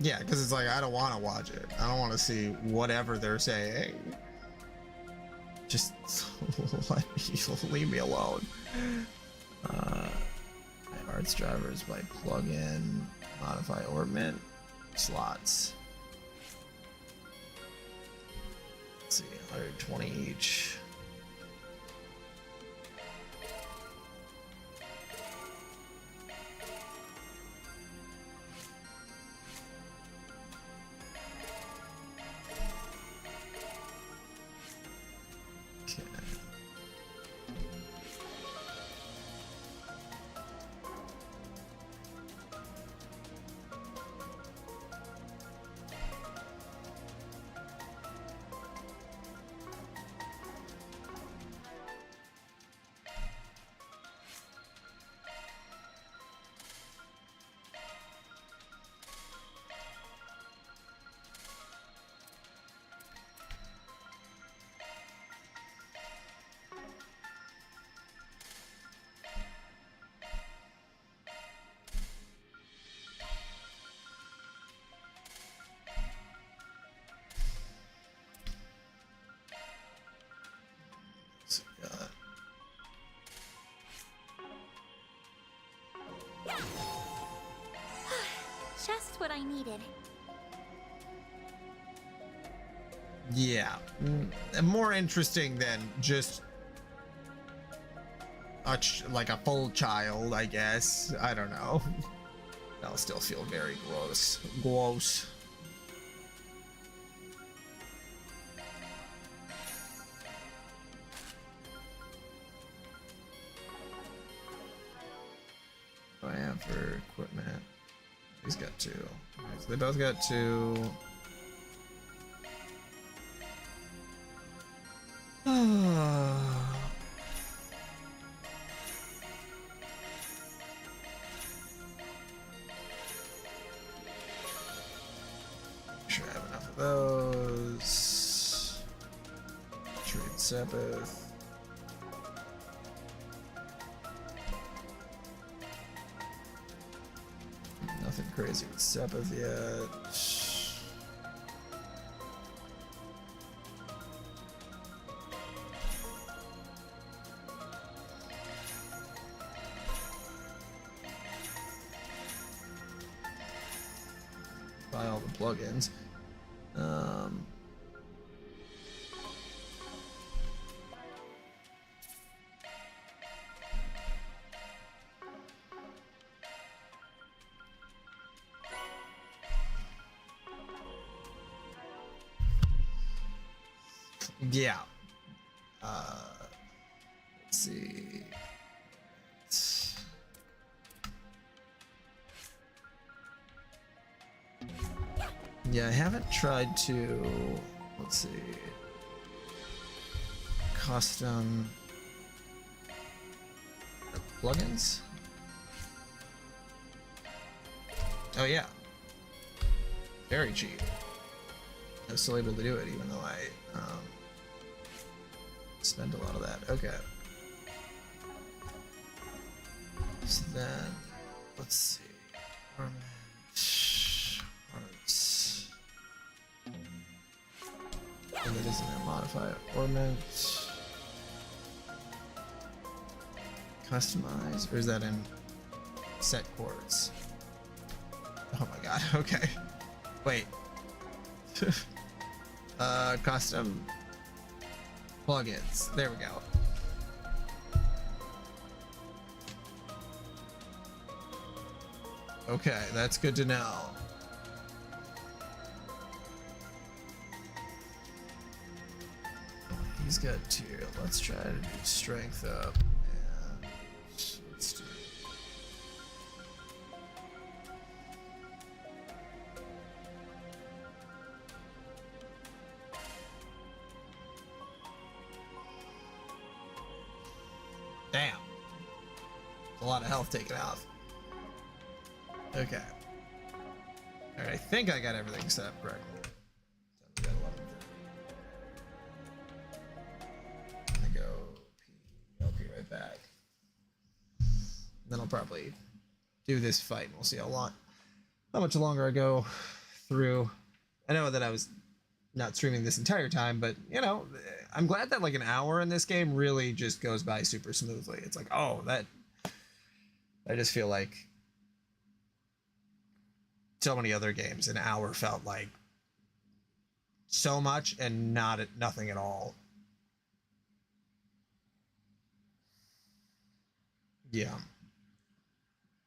Speaker 1: Yeah, because it's like, I don't want to watch it. I don't want to see whatever they're saying. Just leave me alone. My arts drivers by plug-in, modify orbment, slots. Let's see, 120 each. Okay. So we got
Speaker 3: Just what I needed.
Speaker 1: yeah, more interesting than just like a full child, I guess. I don't know. That'll still feel very gross. Gross. What do I have for equipment? He's got two. Alright, so they both got two. Sure I have enough of those. Trade Sabbath. crazy with Sepith yet. Buy all the plugins. Yeah. Let's see. Yeah, I haven't tried to. Let's see. Custom plugins. Oh yeah. Very cheap. I was still able to do it even though I spend a lot of that. Okay. So then, let's see. Arts. And that isn't a modifier. Ornament. Customize. Or is that in set chords? Oh my god. Okay. Wait. Custom plugins. There we go. Okay, that's good to know. He's got tier. Let's try to do strength up. And let's do. Damn. A lot of health taken off. Okay. Alright, I think I got everything set up correctly. So we got 11:30. I'm gonna go pee. I'll be right back. Then I'll probably do this fight and we'll see how much longer I go through. I know that I was not streaming this entire time, but you know, I'm glad that like an hour in this game really just goes by super smoothly. It's like, oh, that I just feel like so many other games, an hour felt like so much and nothing at all. Yeah.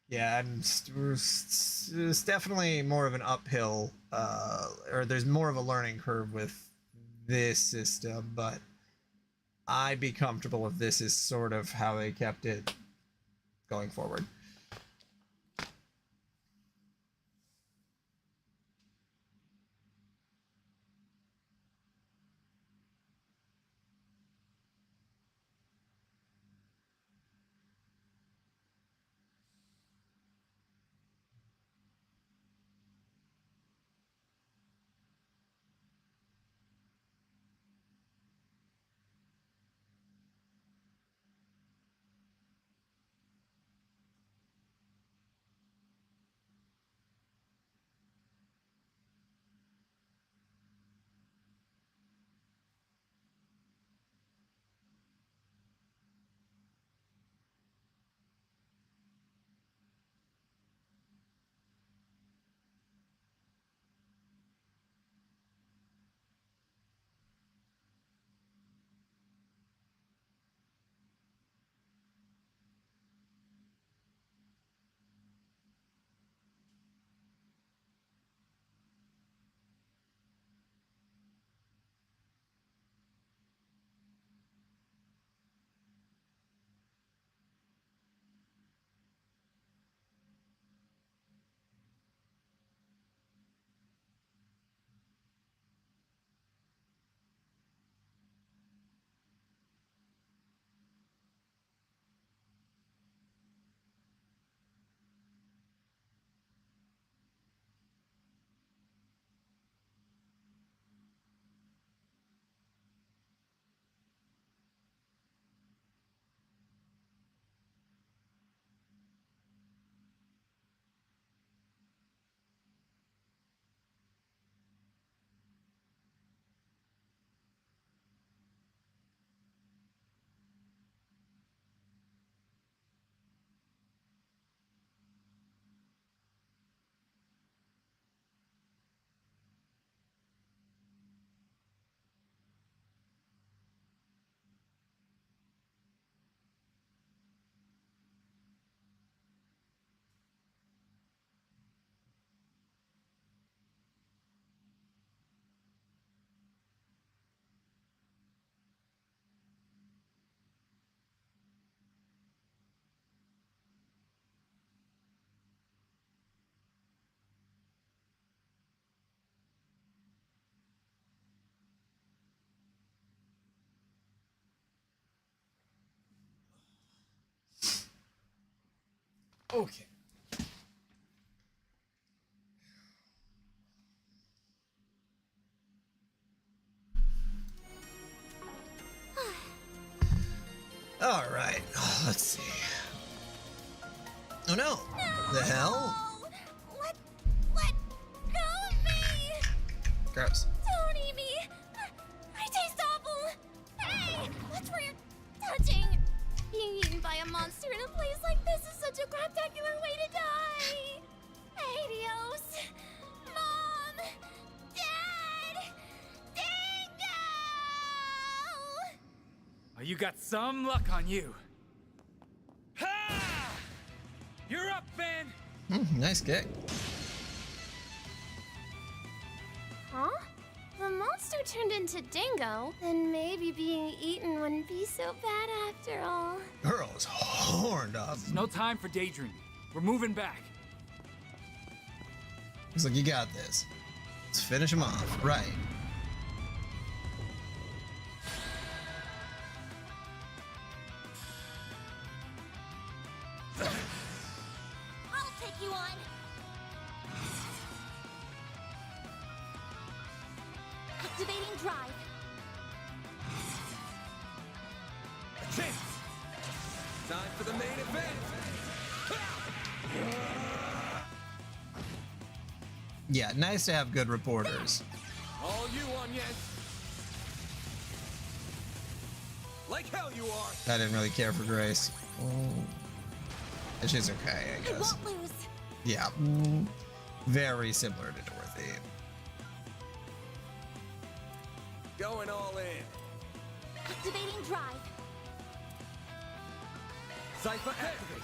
Speaker 1: Yeah, and it's definitely more of an uphill, or there's more of a learning curve with this system, but I'd be comfortable if this is sort of how they kept it going forward. Okay. All right. Let's see. Oh no! The hell?
Speaker 3: Let go of me!
Speaker 1: Gross.
Speaker 3: Don't eat me! I taste awful! Hey! Watch where you're touching! Being eaten by a monster in a place like this is such a spectacular way to die! Adios! Mom! Dad! Dingo!
Speaker 8: Oh, you got some luck on you. Ha! You're up, Ben!
Speaker 1: Nice kick.
Speaker 3: Huh? The monster turned into Dingo, then maybe being eaten wouldn't be so bad after all.
Speaker 1: Girl is horned up.
Speaker 8: It's no time for daydreaming. We're moving back.
Speaker 1: He's like, you got this. Let's finish him off. Right.
Speaker 3: I'll take you on. Activating drive.
Speaker 2: A chance. Time for the main event.
Speaker 1: Yeah, nice to have good reporters.
Speaker 2: All you on yet? Like hell you are.
Speaker 1: I didn't really care for Grace. She's okay, I
Speaker 3: I
Speaker 1: guess.
Speaker 3: won't lose.
Speaker 1: Yeah, very similar to Dorothy.
Speaker 2: Going all in.
Speaker 3: Activating drive.
Speaker 2: Cypher activate.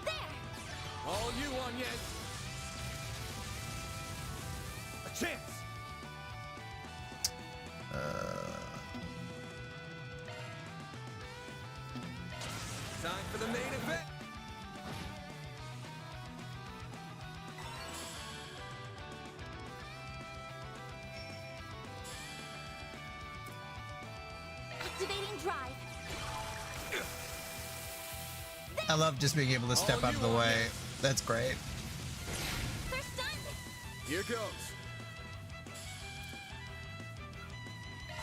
Speaker 3: There!
Speaker 2: All you on yet? A chance. Time for the main event.
Speaker 3: Activating drive.
Speaker 1: I love just being able to step out of the way. That's great.
Speaker 3: They're stunned.
Speaker 2: Here goes.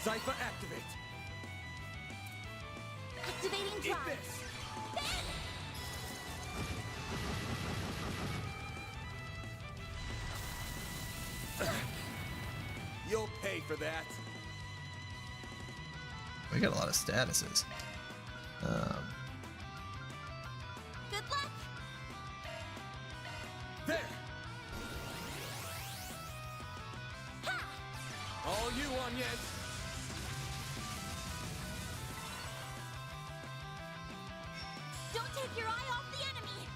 Speaker 2: Cypher activate.
Speaker 3: Activating
Speaker 2: Eat
Speaker 3: drive.
Speaker 2: this. You'll pay for that.
Speaker 1: We got a lot of statuses.
Speaker 3: Good luck.
Speaker 2: There.
Speaker 3: Ha!
Speaker 2: All you on yet?
Speaker 3: Don't take your eye off the enemy.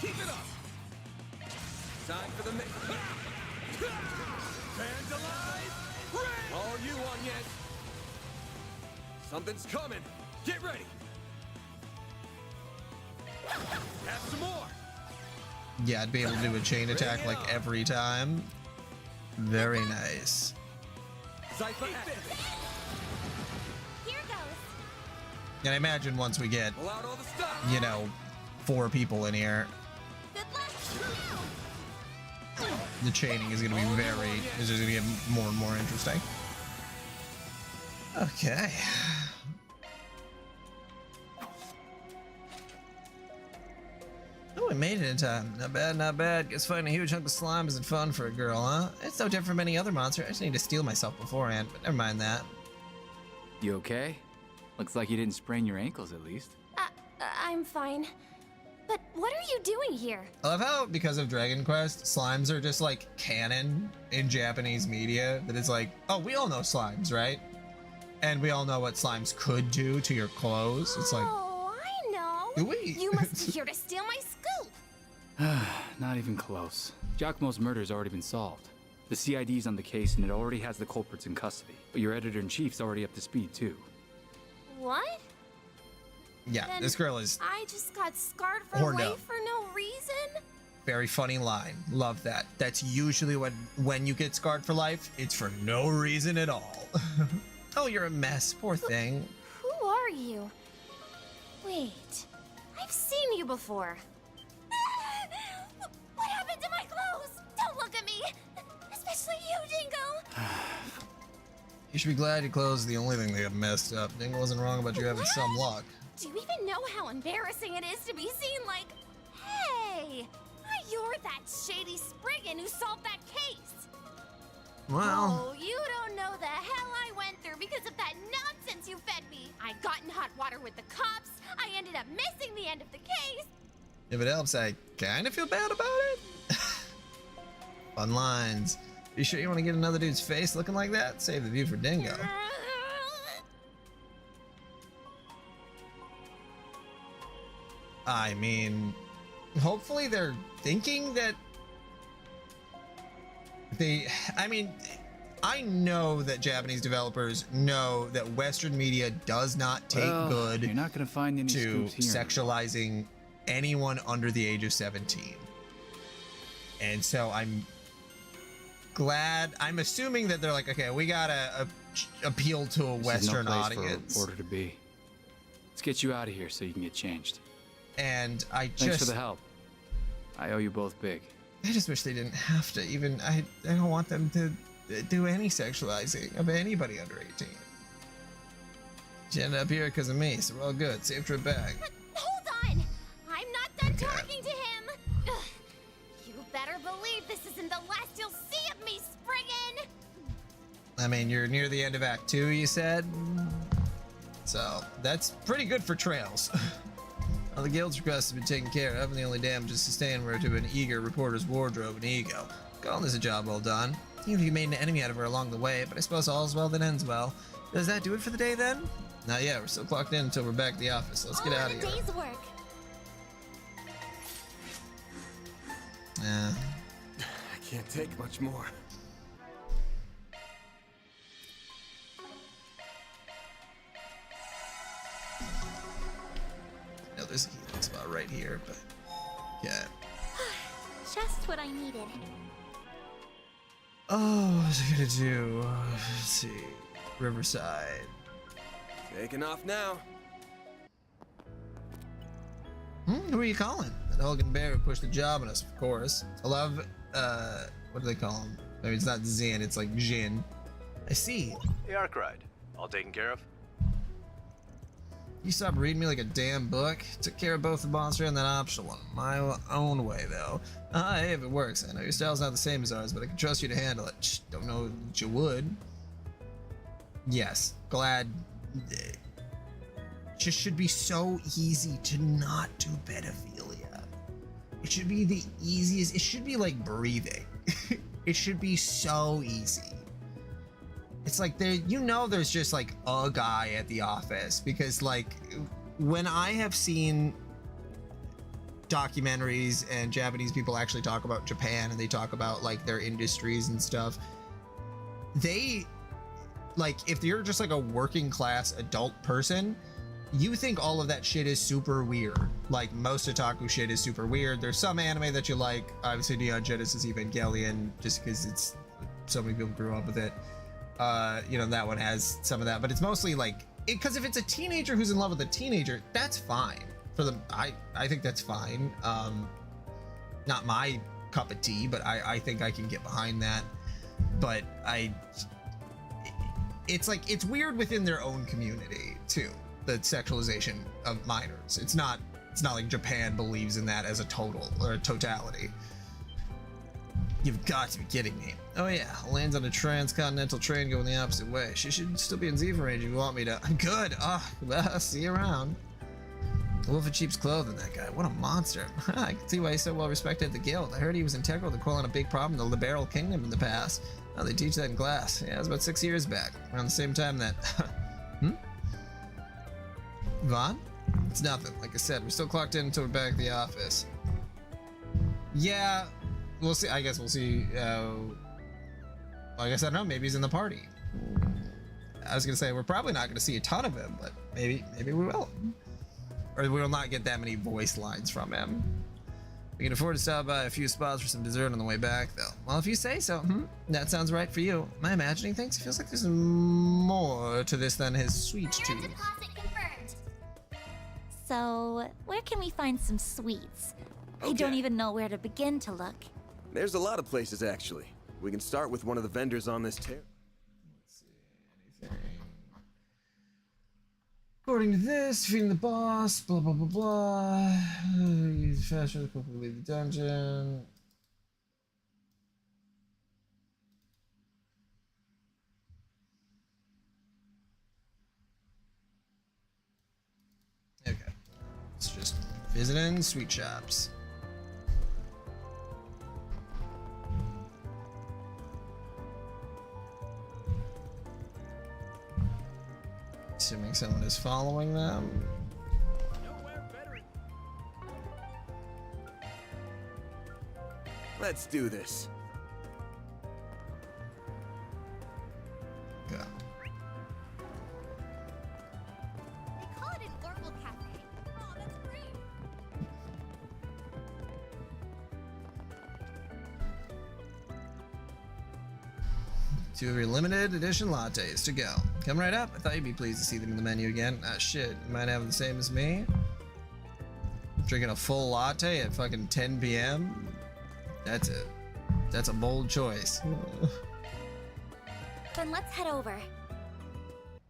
Speaker 2: Keep it up. Time for the main. Fans alive. All you on yet? Something's coming. Get ready. Have some more.
Speaker 1: Yeah, I'd be able to do a chain attack like every time. Very nice.
Speaker 2: Cypher activate.
Speaker 3: Here goes.
Speaker 1: And I imagine once we get,
Speaker 2: Pull out all the stuff.
Speaker 1: you know, 4 people in here,
Speaker 3: Good luck.
Speaker 1: the chaining is going to be it's just going to get more and more interesting. Okay. Oh, we made it in time. Not bad, not bad. Guess fighting a huge hunk of slime isn't fun for a girl, huh? It's no different from any other monster. I just need to steel myself beforehand, but never mind that.
Speaker 8: You okay? Looks like you didn't sprain your ankles at least.
Speaker 3: I'm fine. But what are you doing here?
Speaker 1: I love how, because of Dragon Quest, slimes are just like canon in Japanese media. That it's like, oh, we all know slimes, right? And we all know what slimes could do to your clothes. It's like,
Speaker 3: Oh, I know.
Speaker 1: do we?
Speaker 3: You must be here to steal my scoop.
Speaker 8: Not even close. Giacomo's murder's already been solved. The CID's on the case and it already has the culprits in custody. But your editor-in-chief's already up to speed too.
Speaker 3: What?
Speaker 1: Yeah,
Speaker 3: Then
Speaker 1: this girl is
Speaker 3: I just got scarred for
Speaker 1: Horned
Speaker 3: life
Speaker 1: up.
Speaker 3: for no reason?
Speaker 1: very funny line. Love that. That's usually when you get scarred for life, it's for no reason at all. Oh, you're a mess. Poor thing.
Speaker 3: Who are you? Wait, I've seen you before. What happened to my clothes? Don't look at me! Especially you, Dingo!
Speaker 1: You should be glad your clothes are the only thing they have messed up. Dingo wasn't wrong about you having some luck.
Speaker 3: Do you even know how embarrassing it is to be seen like, hey, you're that shady Spriggan who solved that case?
Speaker 1: Well,
Speaker 3: Oh, you don't know the hell I went through because of that nonsense you fed me. I got in hot water with the cops. I ended up missing the end of the case.
Speaker 1: if it helps, I kind of feel bad about it. Fun lines. You sure you want to get another dude's face looking like that? Save the view for Dingo. I mean, hopefully they're thinking that I know that Japanese developers know that Western media does not take good
Speaker 8: You're not gonna find any
Speaker 1: to
Speaker 8: scoops here.
Speaker 1: sexualizing anyone under the age of 17. And so I'm assuming that they're like, okay, we gotta appeal to a Western
Speaker 8: This is no place
Speaker 1: audience.
Speaker 8: for a reporter to be. Let's get you out of here so you can get changed.
Speaker 1: And I
Speaker 8: Thanks for the help. I owe you both big.
Speaker 1: I just wish they didn't have to even. I don't want them to do any sexualizing of anybody under 18. She ended up here because of me, so we're all good. Safe trip back.
Speaker 3: Hold on! I'm not done
Speaker 1: Okay.
Speaker 3: talking to him! Ugh. You better believe this isn't the last you'll see of me, Spriggan!
Speaker 1: I mean, you're near the end of Act 2, you said? So, that's pretty good for trails. Well, the guild's requests have been taken care of, and the only damages sustained were to an eager reporter's wardrobe and ego. Calling this a job well done. Even if you made an enemy out of her along the way, but I suppose all's well that ends well. Does that do it for the day then? Not yet, we're still clocked in until we're back at the office. Let's get out of
Speaker 3: All
Speaker 1: here.
Speaker 3: in a day's work.
Speaker 1: Yeah.
Speaker 2: I can't take much more.
Speaker 1: No, there's a healing spot right here, but yeah.
Speaker 3: Just what I needed.
Speaker 1: Oh, what's I gonna do? Let's see. Riverside.
Speaker 2: Taking off now.
Speaker 1: Who are you calling? That Hogan Bear who pushed the job on us, of course. I love, what do they call him? I mean, it's not Zin, it's like Jin. I see.
Speaker 5: The Ark Ride. All taken care of?
Speaker 1: You stopped reading me like a damn book. Took care of both the monster and that optional one. My own way, though. Hey, if it works. I know your style's not the same as ours, but I can trust you to handle it. Shh, don't know that you would. Yes, glad. Just should be so easy to not do pedophilia. It should be the easiest. It should be like breathing. It should be so easy. It's like there's just like a guy at the office, because like when I have seen documentaries and Japanese people actually talk about Japan and they talk about like their industries and stuff, they like, if you're just like a working class adult person, you think all of that shit is super weird. Like most otaku shit is super weird. There's some anime that you like, obviously Neon Genesis Evangelion, just because it's so many people grew up with it. You know, that one has some of that, but it's mostly like, because if it's a teenager who's in love with a teenager, that's fine for them. I think that's fine. Not my cup of tea, but I think I can get behind that. But it's like, it's weird within their own community too, the sexualization of minors. It's not like Japan believes in that as a total or a totality. You've got to be kidding me. Oh yeah, lands on a transcontinental train going the opposite way. She should still be in Ziva range if you want me to. I'm good. Well, see you around. Wolf of Cheap's clothing, that guy. What a monster. I can see why he's so well respected at the guild. I heard he was integral to quelling a big problem in the Liberal Kingdom in the past. Oh, they teach that in class. Yeah, it was about 6 years back, around the same time that... Vaughn? It's nothing. Like I said, we're still clocked in until we're back at the office. Yeah, we'll see. I guess we'll see. I guess I don't know. Maybe he's in the party. I was gonna say we're probably not gonna see a ton of him, but maybe we will. Or we will not get that many voice lines from him. We can afford to stop by a few spots for some dessert on the way back, though. Well, if you say so. That sounds right for you. Am I imagining things? It feels like there's more to this than his sweet
Speaker 3: Your
Speaker 1: tooth.
Speaker 3: deposit confirmed. So, where can we find some sweets? I don't
Speaker 2: Okay.
Speaker 3: even know where to begin to look.
Speaker 2: There's a lot of places, actually. We can start with one of the vendors on this tear.
Speaker 1: According to this, defeating the boss, blah blah blah blah. Use fashion to quickly leave the dungeon. Okay. It's just visiting sweet shops. Assuming someone is following them.
Speaker 2: Let's do this.
Speaker 1: Go.
Speaker 3: They call it an Orbital Cafe. Oh, that's great.
Speaker 1: Two of your limited edition lattes to go. Come right up. I thought you'd be pleased to see them in the menu again. Ah, shit. You might have the same as me. Drinking a full latte at fucking 10 p.m. That's a bold choice.
Speaker 3: Then let's head over.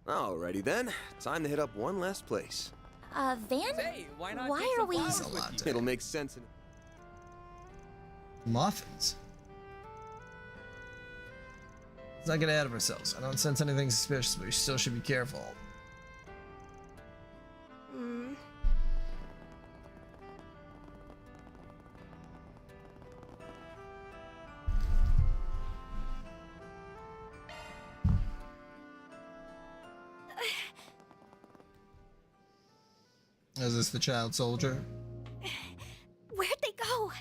Speaker 2: Alrighty then. Time to hit up one last place.
Speaker 3: Van?
Speaker 9: Hey, why not
Speaker 3: Why
Speaker 9: take
Speaker 3: are
Speaker 9: some
Speaker 3: we-
Speaker 9: flowers
Speaker 1: It's a
Speaker 9: with
Speaker 1: latte.
Speaker 9: you?
Speaker 2: It'll make sense in
Speaker 1: Muffins. Let's not get ahead of ourselves. I don't sense anything suspicious, but we still should be careful. Is this the child soldier?
Speaker 3: Where'd they go?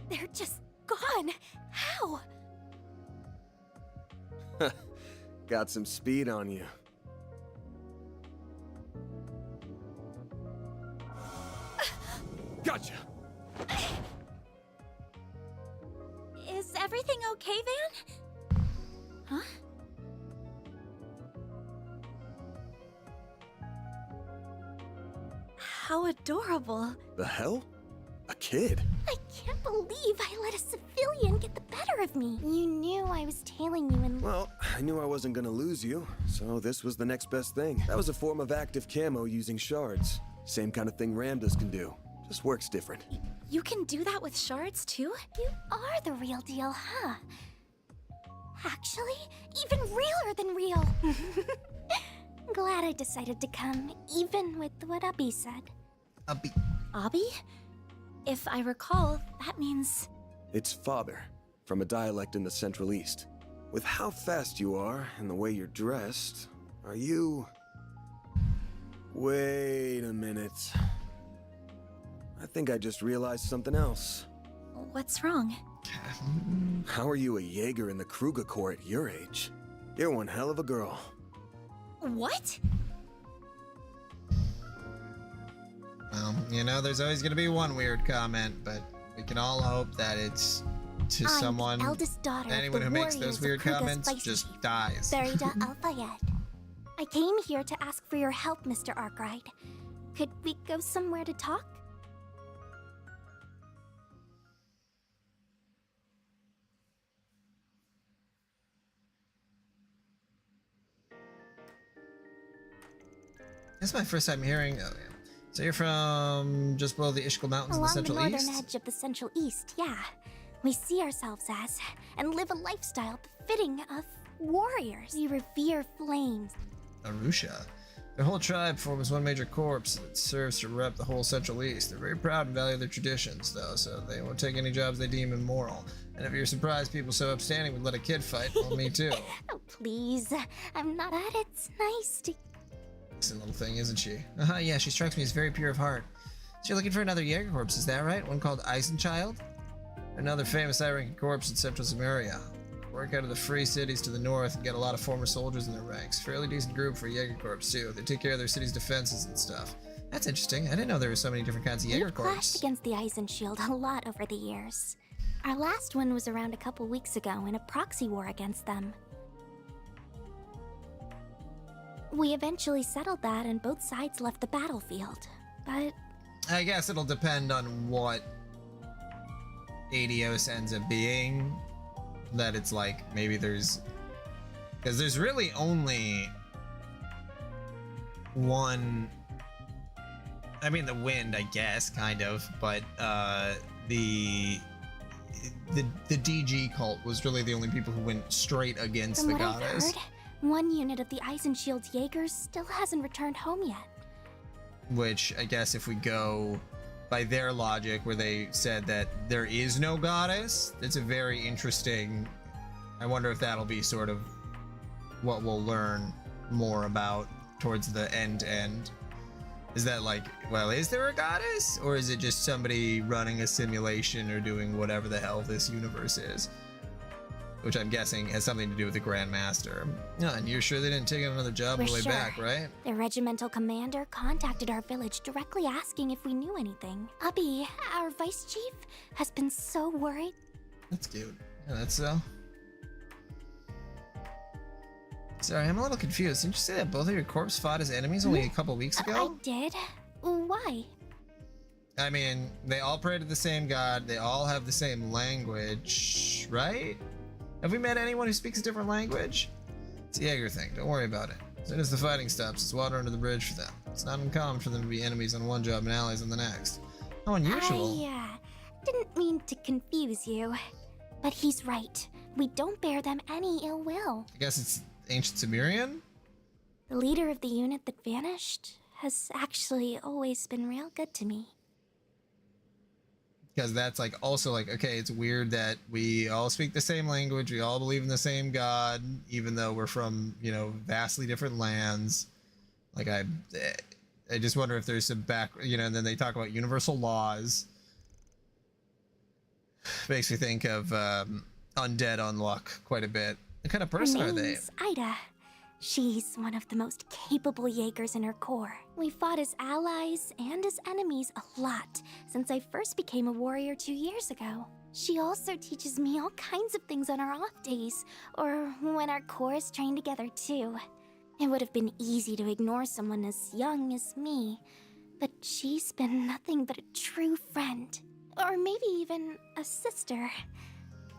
Speaker 3: They're just gone. How?
Speaker 2: Got some speed on you. Gotcha!
Speaker 3: Is everything okay, Van? Huh? How adorable.
Speaker 2: The hell? A kid?
Speaker 3: I can't believe I let a civilian get the better of me. You knew I was tailing you and...
Speaker 2: Well, I knew I wasn't gonna lose you, so this was the next best thing. That was a form of active camo using shards. Same kind of thing Ramdas can do. Just works different.
Speaker 3: You can do that with shards, too? You are the real deal, huh? Actually, even realer than real. Glad I decided to come, even with what Abby said.
Speaker 1: Abby.
Speaker 3: Abby? If I recall, that means...
Speaker 2: It's father, from a dialect in the Central East. With how fast you are and the way you're dressed, are you... Wait a minute. I think I just realized something else.
Speaker 3: What's wrong?
Speaker 2: How are you a Jaeger in the Kruger Corps at your age? You're one hell of a girl.
Speaker 3: What?
Speaker 1: Well, you know, there's always going to be one weird comment, but we can all hope that it's to
Speaker 3: I'm
Speaker 1: someone,
Speaker 3: the eldest daughter
Speaker 1: anyone
Speaker 3: of
Speaker 1: who
Speaker 3: the
Speaker 1: makes those
Speaker 3: warriors
Speaker 1: weird
Speaker 3: of Kruger's
Speaker 1: comments
Speaker 3: Spicy
Speaker 1: just
Speaker 3: Chief,
Speaker 1: dies.
Speaker 3: Farida Al-Fayed. I came here to ask for your help, Mr. Arkwright. Could we go somewhere to talk?
Speaker 1: This is my first time hearing. Oh, yeah. So you're from just below the Ishkal Mountains in the
Speaker 3: Along the
Speaker 1: Central
Speaker 3: northern
Speaker 1: East?
Speaker 3: edge of the Central East, yeah. We see ourselves as, and live a lifestyle befitting of warriors. We revere flames.
Speaker 1: Arusha. Their whole tribe forms one major corps that serves to rep the whole Central East. They're very proud and value their traditions, though, so they won't take any jobs they deem immoral. And if you're surprised people so upstanding would let a kid fight, well, me too.
Speaker 3: Oh, please. I'm not at it. It's nice to...
Speaker 1: Decent little thing, isn't she? Yeah, she strikes me as very pure of heart. So you're looking for another Jaeger corpse, is that right? One called Eisenchild? Another famous high-ranking corpse in Central Samaria. work out of the free cities to the north and get a lot of former soldiers in their ranks. Fairly decent group for Jaeger Corps too. They take care of their city's defenses and stuff. That's interesting. I didn't know there were so many different kinds of Jaeger
Speaker 3: We've
Speaker 1: Corps.
Speaker 3: clashed against the Eisenshield a lot over the years. Our last one was around a couple weeks ago in a proxy war against them. We eventually settled that and both sides left the battlefield. But
Speaker 1: I guess it'll depend on what Adios ends up being. That it's like, maybe there's... Because there's really only one... I mean, the wind, I guess, kind of, but the DG cult was really the only people who went straight against
Speaker 3: from
Speaker 1: the
Speaker 3: what I've
Speaker 1: goddess.
Speaker 3: heard, one unit of the Eisenshield's Jaegers still hasn't returned home yet.
Speaker 1: Which, I guess if we go by their logic, where they said that there is no goddess, it's a very interesting... I wonder if that'll be sort of what we'll learn more about towards the end. Is that like, well, is there a goddess? Or is it just somebody running a simulation or doing whatever the hell this universe is? Which I'm guessing has something to do with the Grand Master. No, and you're sure they didn't take on another job on the
Speaker 3: We're
Speaker 1: way
Speaker 3: sure.
Speaker 1: back, right?
Speaker 3: The regimental commander contacted our village directly asking if we knew anything. Ubby, our vice chief, has been so worried.
Speaker 1: That's cute. Yeah, that's so. Sorry, I'm a little confused. Didn't you say that both of your corps fought as enemies only a couple weeks
Speaker 3: I
Speaker 1: ago?
Speaker 3: did. Why?
Speaker 1: I mean, they all pray to the same god. They all have the same language, right? Have we met anyone who speaks a different language? It's a Jaeger thing. Don't worry about it. As soon as the fighting stops, it's water under the bridge for them. It's not uncommon for them to be enemies on one job and allies on the next. How unusual.
Speaker 3: I didn't mean to confuse you. But he's right. We don't bear them any ill will.
Speaker 1: I guess it's ancient Sumerian?
Speaker 3: The leader of the unit that vanished has actually always been real good to me.
Speaker 1: Because that's like also like, okay, it's weird that we all speak the same language, we all believe in the same god, even though we're from, you know, vastly different lands. Like I just wonder if there's some back, you know, and then they talk about universal laws. Makes me think of Undead Unluck quite a bit. What kind of person
Speaker 3: Her
Speaker 1: are they?
Speaker 3: name's Ida. She's one of the most capable Jaegers in her corps. We fought as allies and as enemies a lot since I first became a warrior 2 years ago. She also teaches me all kinds of things on our off days, or when our corps train together too. It would have been easy to ignore someone as young as me, but she's been nothing but a true friend. Or maybe even a sister.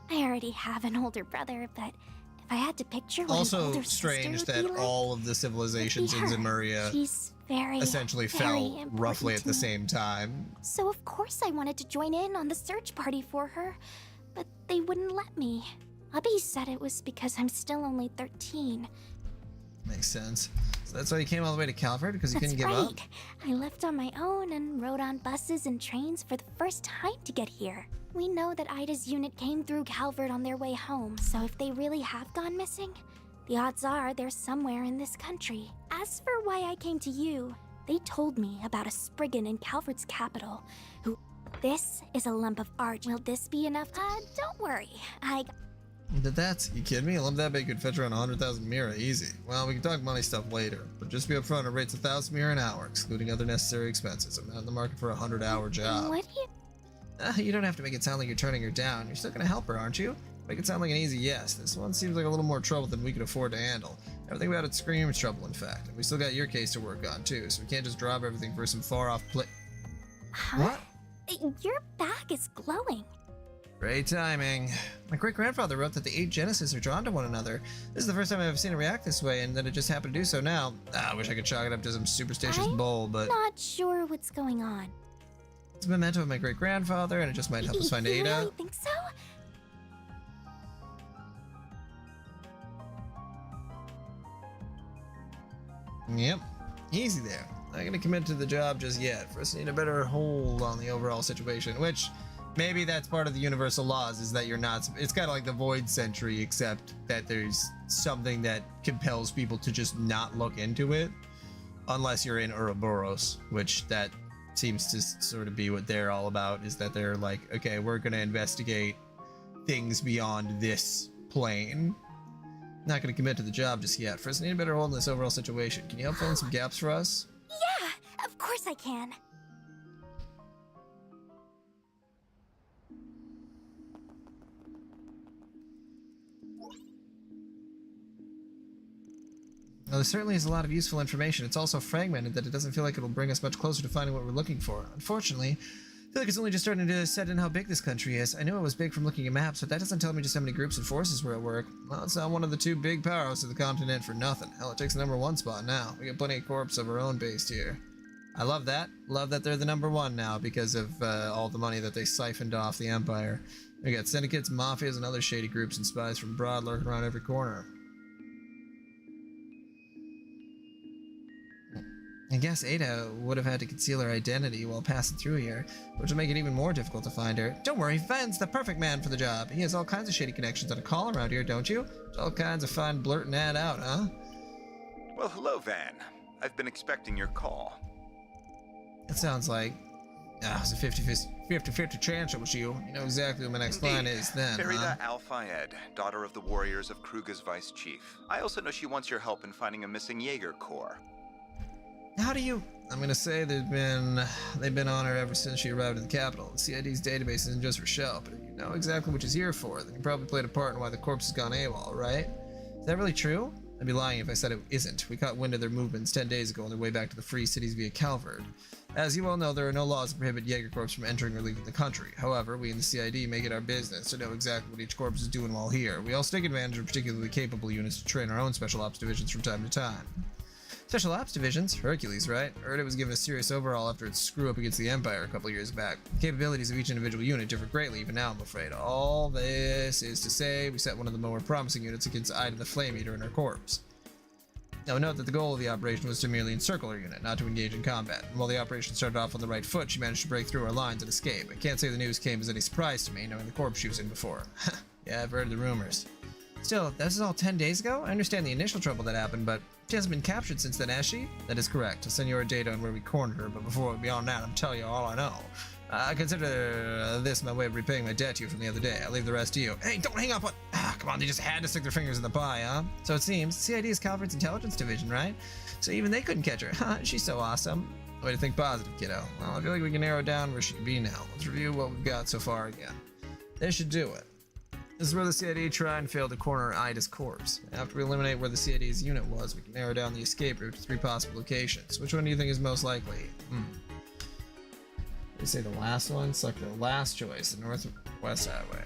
Speaker 3: I already have an older brother, but if I had to picture what an
Speaker 1: Also
Speaker 3: older
Speaker 1: strange
Speaker 3: sister
Speaker 1: that
Speaker 3: would be like,
Speaker 1: all of the civilizations in
Speaker 3: it'd be her.
Speaker 1: Zemuria
Speaker 3: She's very,
Speaker 1: essentially
Speaker 3: very
Speaker 1: fell
Speaker 3: important
Speaker 1: roughly at
Speaker 3: to
Speaker 1: the
Speaker 3: me.
Speaker 1: same time.
Speaker 3: So of course I wanted to join in on the search party for her, but they wouldn't let me. Ubby said it was because I'm still only 13.
Speaker 1: Makes sense. So that's why you came all the way to Calvert, because you
Speaker 3: That's
Speaker 1: couldn't give
Speaker 3: right.
Speaker 1: up?
Speaker 3: I left on my own and rode on buses and trains for the first time to get here. We know that Ida's unit came through Calvert on their way home, so if they really have gone missing, the odds are they're somewhere in this country. As for why I came to you, they told me about a Spriggan in Calvert's capital who... This is a lump of art. Will this be enough to... Don't worry.
Speaker 1: You kidding me? A lump that big could fetch around 100,000 mira, easy. Well, we can talk money stuff later, but just be upfront, it rates 1,000 mira an hour, excluding other necessary expenses. I'm not in the market for a 100-hour job.
Speaker 3: What do you...
Speaker 1: You don't have to make it sound like you're turning her down. You're still gonna help her, aren't you? Make it sound like an easy yes. This one seems like a little more trouble than we could afford to handle. Everything about it screams trouble, in fact. And we still got your case to work on, too, so we can't just drop everything for some far-off
Speaker 3: Huh?
Speaker 1: What?
Speaker 3: Your back is glowing.
Speaker 1: Great timing. My great-grandfather wrote that the 8 Genesis are drawn to one another. This is the first time I've ever seen it react this way, and that it just happened to do so now. I wish I could chalk it up to some superstitious bull, but...
Speaker 3: Not sure what's going on.
Speaker 1: It's a memento of my great-grandfather, and it just might help us find
Speaker 3: You
Speaker 1: Ada.
Speaker 3: really think so?
Speaker 1: Yep. Easy there. Not gonna commit to the job just yet. First, need a better hold on the overall situation, which maybe that's part of the universal laws, is that you're not... It's kind of like the Void Sentry, except that there's something that compels people to just not look into it, unless you're in Ouroboros, which that seems to sort of be what they're all about, is that they're like, okay, we're gonna investigate things beyond this plain. Not gonna commit to the job just yet. First, I need a better hold on this overall situation. Can you help fill in some gaps for us?
Speaker 3: Yeah, of course I can.
Speaker 1: Now, there certainly is a lot of useful information. It's also fragmented that it doesn't feel like it'll bring us much closer to finding what we're looking for. Unfortunately, I feel like it's only just starting to set in how big this country is. I knew it was big from looking at maps, but that doesn't tell me just how many groups and forces were at work. Well, it's not one of the two big powerhouses of the continent for nothing. Hell, it takes the #1 spot now. We got plenty of corps of our own based here. I love that. Love that they're the #1 now because of all the money that they siphoned off the Empire. We got syndicates, mafias, and other shady groups and spies from abroad lurking around every corner. I guess Ada would have had to conceal her identity while passing through here, which will make it even more difficult to find her. Don't worry, Van's the perfect man for the job. He has all kinds of shady connections on a call around here, don't you? There's all kinds of fun blurting that out, huh?
Speaker 9: Well, hello, Van. I've been expecting your call.
Speaker 1: It sounds like... it's a 50-50 chance it was you. You know exactly what my next line is then,
Speaker 9: Farida Al-Fayed, daughter of the warriors of Kruga's vice chief. I also know she wants your help in finding a missing Jaeger corps.
Speaker 1: How do you... I'm gonna say they've been on her ever since she arrived at the capital. The CID's database isn't just for show, but if you know exactly what she's here for, then you probably played a part in why the corpse has gone AWOL, right? Is that really true? I'd be lying if I said it isn't. We caught wind of their movements 10 days ago on their way back to the Free Cities via Calvard. As you well know, there are no laws that prohibit Jaeger Corps from entering or leaving the country. However, we in the CID make it our business to know exactly what each corps is doing while here. We also take advantage of particularly capable units to train our own special ops divisions from time to time. Special Ops Divisions? Hercules, right? Heard it was given a serious overhaul after its screw-up against the Empire a couple years back. The capabilities of each individual unit differ greatly even now, I'm afraid. All this is to say, we set one of the more promising units against Ida the Flame Eater in our corps. Now note that the goal of the operation was to merely encircle our unit, not to engage in combat. And while the operation started off on the right foot, she managed to break through our lines and escape. I can't say the news came as any surprise to me, knowing the corps she was in before. Yeah, I've heard the rumors. Still, this is all 10 days ago? I understand the initial trouble that happened, but she hasn't been captured since then, has she? That is correct. I'll send you our data on where we cornered her, but beyond that, I'm telling you all I know. I consider this my way of repaying my debt to you from the other day. I'll leave the rest to you. Hey, don't hang up on... come on, they just had to stick their fingers in the pie, huh? So it seems, CID is Calvard's intelligence division, right? So even they couldn't catch her. She's so awesome. Way to think positive, kiddo. Well, I feel like we can narrow down where she could be now. Let's review what we've got so far again. They should do it. This is where the CID tried and failed to corner Ida's corpse. After we eliminate where the CID's unit was, we can narrow down the escape route to 3 possible locations. Which one do you think is most likely? They say the last one? Select the last choice, the Northwest Highway.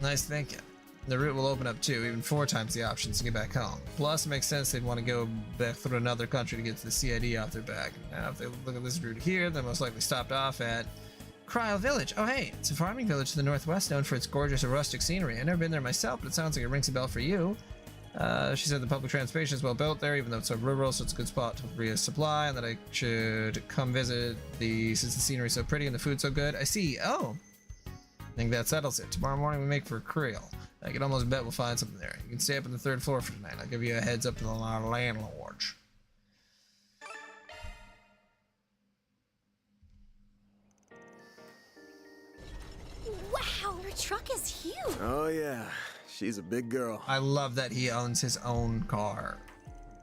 Speaker 1: Nice thinking. The route will open up too, even 4 times the options to get back home. Plus, it makes sense they'd want to go back through another country to get to the CID off their back. Now, if they look at this route here, they most likely stopped off at Cryle Village. Oh hey, it's a farming village to the northwest known for its gorgeous rustic scenery. I've never been there myself, but it sounds like it rings a bell for you. She said the public transportation is well built there, even though it's so rural, so it's a good spot to resupply, and that I should come visit since the scenery is so pretty and the food's so good. I see. Oh, I think that settles it. Tomorrow morning we make for Creel. I can almost bet we'll find something there. You can stay up on the 3rd floor for tonight. I'll give you a heads up to the landlords.
Speaker 3: Wow, her truck is huge.
Speaker 2: Oh yeah, she's a big girl.
Speaker 1: I love that he owns his own car.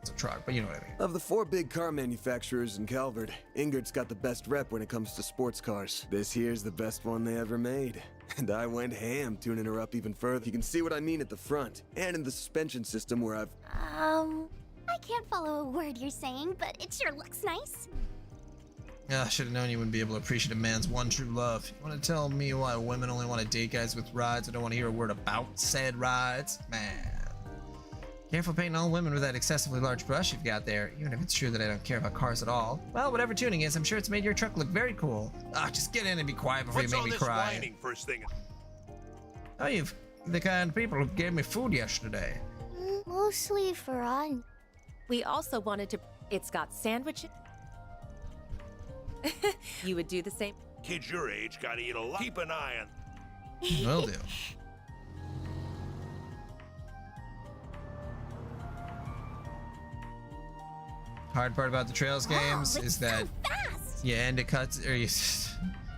Speaker 1: It's a truck, but you know what I mean.
Speaker 2: Of the 4 big car manufacturers in Calvard, Ingrid's got the best rep when it comes to sports cars. This here's the best one they ever made. And I went ham tuning her up even further. You can see what I mean at the front, and in the suspension system where I've...
Speaker 3: I can't follow a word you're saying, but it sure looks nice.
Speaker 1: I should have known you wouldn't be able to appreciate a man's one true love. You want to tell me why women only want to date guys with rides? I don't want to hear a word about said rides? Man. Careful painting all women with that excessively large brush you've got there, even if it's true that I don't care about cars at all. Well, whatever tuning is, I'm sure it's made your truck look very cool. Just get in and be quiet before you make me cry.
Speaker 10: Whining first thing?
Speaker 1: Oh, you've the kind of people who gave me food yesterday.
Speaker 3: Mostly for on.
Speaker 11: We also wanted to... It's got sandwiches. You would do the same?
Speaker 10: Kids your age gotta eat a lot. Keep an eye on...
Speaker 1: Will do. Hard part about the Trails games is that
Speaker 3: So fast.
Speaker 1: you end it cuts or you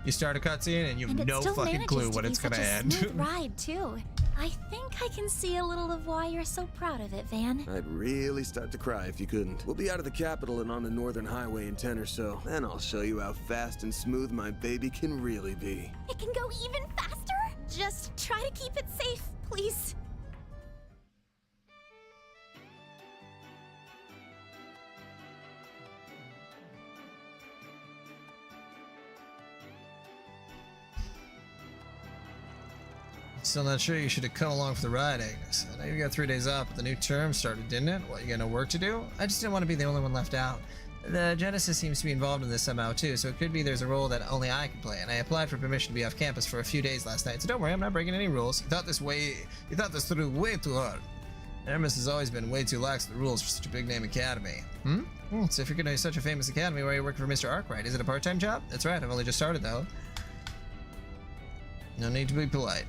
Speaker 1: You start a cutscene and you have
Speaker 3: And it
Speaker 1: no
Speaker 3: still
Speaker 1: fucking
Speaker 3: manages
Speaker 1: clue
Speaker 3: to
Speaker 1: what
Speaker 3: be
Speaker 1: it's gonna
Speaker 3: such a
Speaker 1: end.
Speaker 3: smooth ride too. I think I can see a little of why you're so proud of it, Van.
Speaker 2: I'd really start to cry if you couldn't. We'll be out of the capital and on the northern highway in 10 or so. Then I'll show you how fast and smooth my baby can really be.
Speaker 3: It can go even faster? Just try to keep it safe, please.
Speaker 1: Still not sure you should have come along for the ride, Agnes. I know you got 3 days off, but the new term started, didn't it? What, you got no work to do? I just didn't want to be the only one left out. The Genesis seems to be involved in this somehow too, so it could be there's a role that only I can play, and I applied for permission to be off campus for a few days last night, so don't worry, I'm not breaking any rules. You thought this through way too hard. Hermes has always been way too lax with the rules for such a big name academy. So if you're gonna be such a famous academy, why are you working for Mr. Arkwright? Is it a part-time job? That's right, I've only just started though. No need to be polite.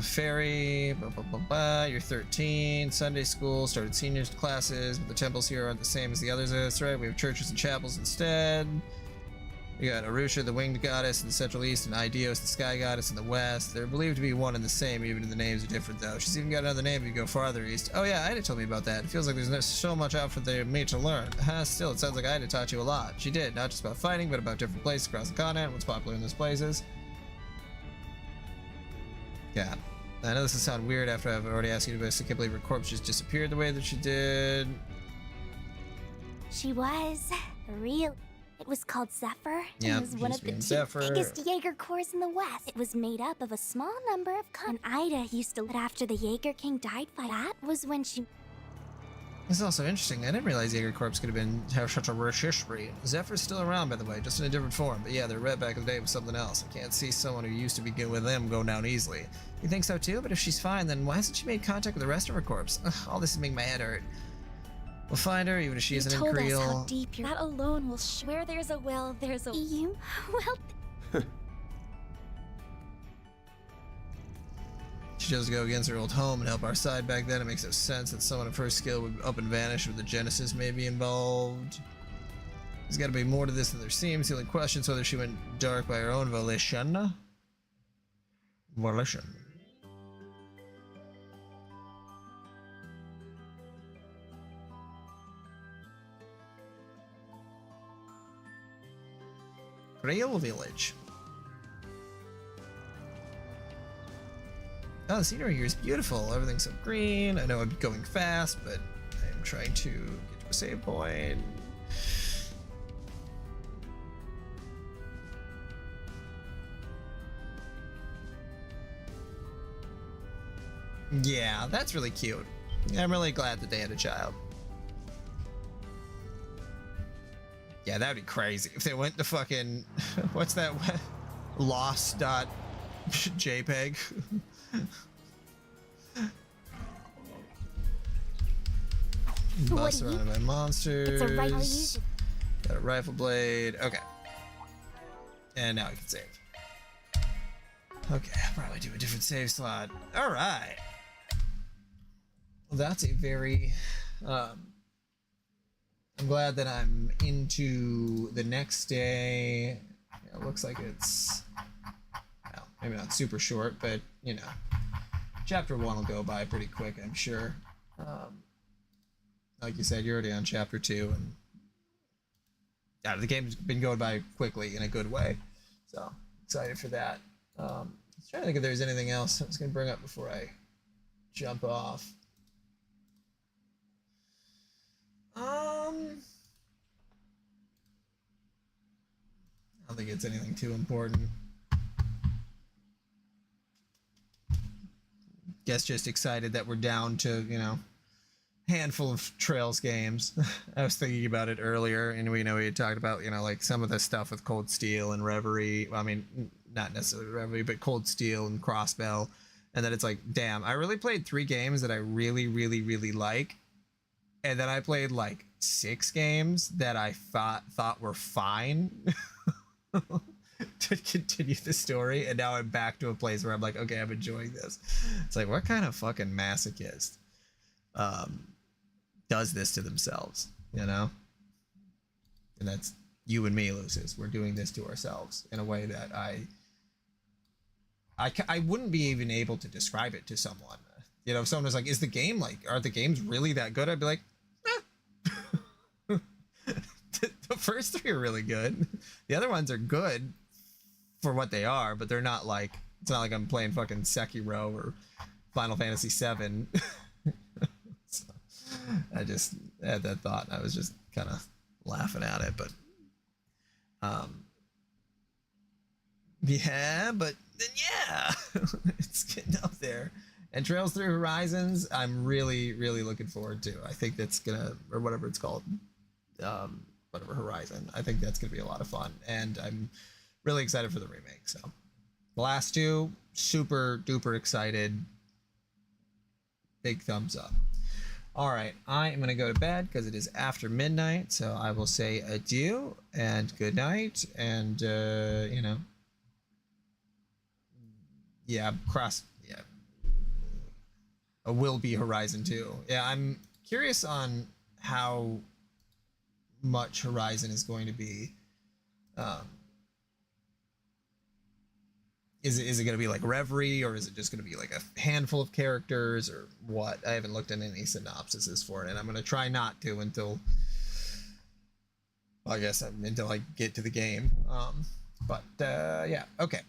Speaker 1: Ferry, you're 13, Sunday school, started seniors classes, but the temples here aren't the same as the others. That's right, we have churches and chapels instead. You got Arusha, the winged goddess in the Central East, and Idios, the sky goddess in the West. They're believed to be one and the same, even if the names are different though. She's even got another name if you go farther east. Oh yeah, Ida told me about that. It feels like there's so much out for me to learn. Still, it sounds like Ida taught you a lot. She did, not just about fighting, but about different places across the continent, what's popular in those places. Yeah, I know this will sound weird after I've already asked you to, but I can't believe her corpse just disappeared the way that she did.
Speaker 3: She was real. It was called Zephyr.
Speaker 1: Yeah,
Speaker 3: It was one of the
Speaker 1: Zephyr.
Speaker 3: biggest Jaeger corps in the West. It was made up of a small number of and Ida used to live after the Jaeger King died. That was when she.
Speaker 1: This is also interesting. I didn't realize Jaeger Corps could have such a rich history. Zephyr's still around, by the way, just in a different form. But yeah, their red back in the day was something else. I can't see someone who used to be good with them go down easily. You think so too? But if she's fine, then why hasn't she made contact with the rest of her corpse? Ugh, all this is making my head hurt. We'll find her, even if she isn't in
Speaker 3: told us how
Speaker 1: Creel.
Speaker 3: deep you're. That alone will where there's a will, there's a. You well.
Speaker 1: She chose to go against her old home and help our side back then. It makes no sense that someone of her skill would up and vanish with the Genesis maybe involved. There's got to be more to this than there seems. The only question is whether she went dark by her own volition. Creel Village. Oh, the scenery here is beautiful. Everything's so green. I know I'm going fast, but I'm trying to get to a save point. Yeah, that's really cute. I'm really glad that they had a child. Yeah, that'd be crazy if they went to fucking what's that lost.jpg. Bus surrounded by monsters.
Speaker 3: It's a rifle. I'll use it.
Speaker 1: Got a rifle blade. Okay. And now I can save. Okay, I'll probably do a different save slot. Alright. Well, that's a very I'm glad that I'm into the next day. Yeah, it looks like it's, well, maybe not super short, but you know, chapter 1 will go by pretty quick, I'm sure. Like you said, you're already on chapter 2, and yeah, the game's been going by quickly in a good way, so excited for that. I was trying to think if there's anything else I was going to bring up before I jump off. I don't think it's anything too important. Guess just excited that we're down to, you know, handful of Trails games. I was thinking about it earlier, and we had talked about, you know, like some of the stuff with Cold Steel and Reverie. Well, I mean, not necessarily Reverie, but Cold Steel and Crossbell. And then it's like, damn, I really played 3 games that I really, really, really like. And then I played like 6 games that I thought were fine to continue the story. And now I'm back to a place where I'm like, okay, I'm enjoying this. It's like, what kind of fucking masochist does this to themselves, you know? And that's you and me, Lucis. We're doing this to ourselves in a way that I I wouldn't be even able to describe it to someone. You know, if someone was like, "Is the game like? Are the games really that good?" I'd be like, "Eh." The first three are really good. The other ones are good for what they are, but they're not like. It's not like I'm playing fucking Sekiro or Final Fantasy VII. So, I just had that thought, and I was just kind of laughing at it, but yeah, but then yeah, it's getting up there. And Trails Through Horizons, I'm really, really looking forward to. I think that's gonna, or whatever it's called, whatever Horizon. I think that's gonna be a lot of fun, and I'm really excited for the remake. So, the last two, super duper excited. Big thumbs up. All right, I am gonna go to bed because it is after midnight. So I will say adieu and good night, and you know. Yeah, a will be Horizon 2. Yeah, I'm curious on how much Horizon is going to be. Is it going to be like Reverie, or is it just going to be like a handful of characters, or what? I haven't looked at any synopsises for it, and I'm going to try not to until, well, I guess until I get to the game. But yeah, okay.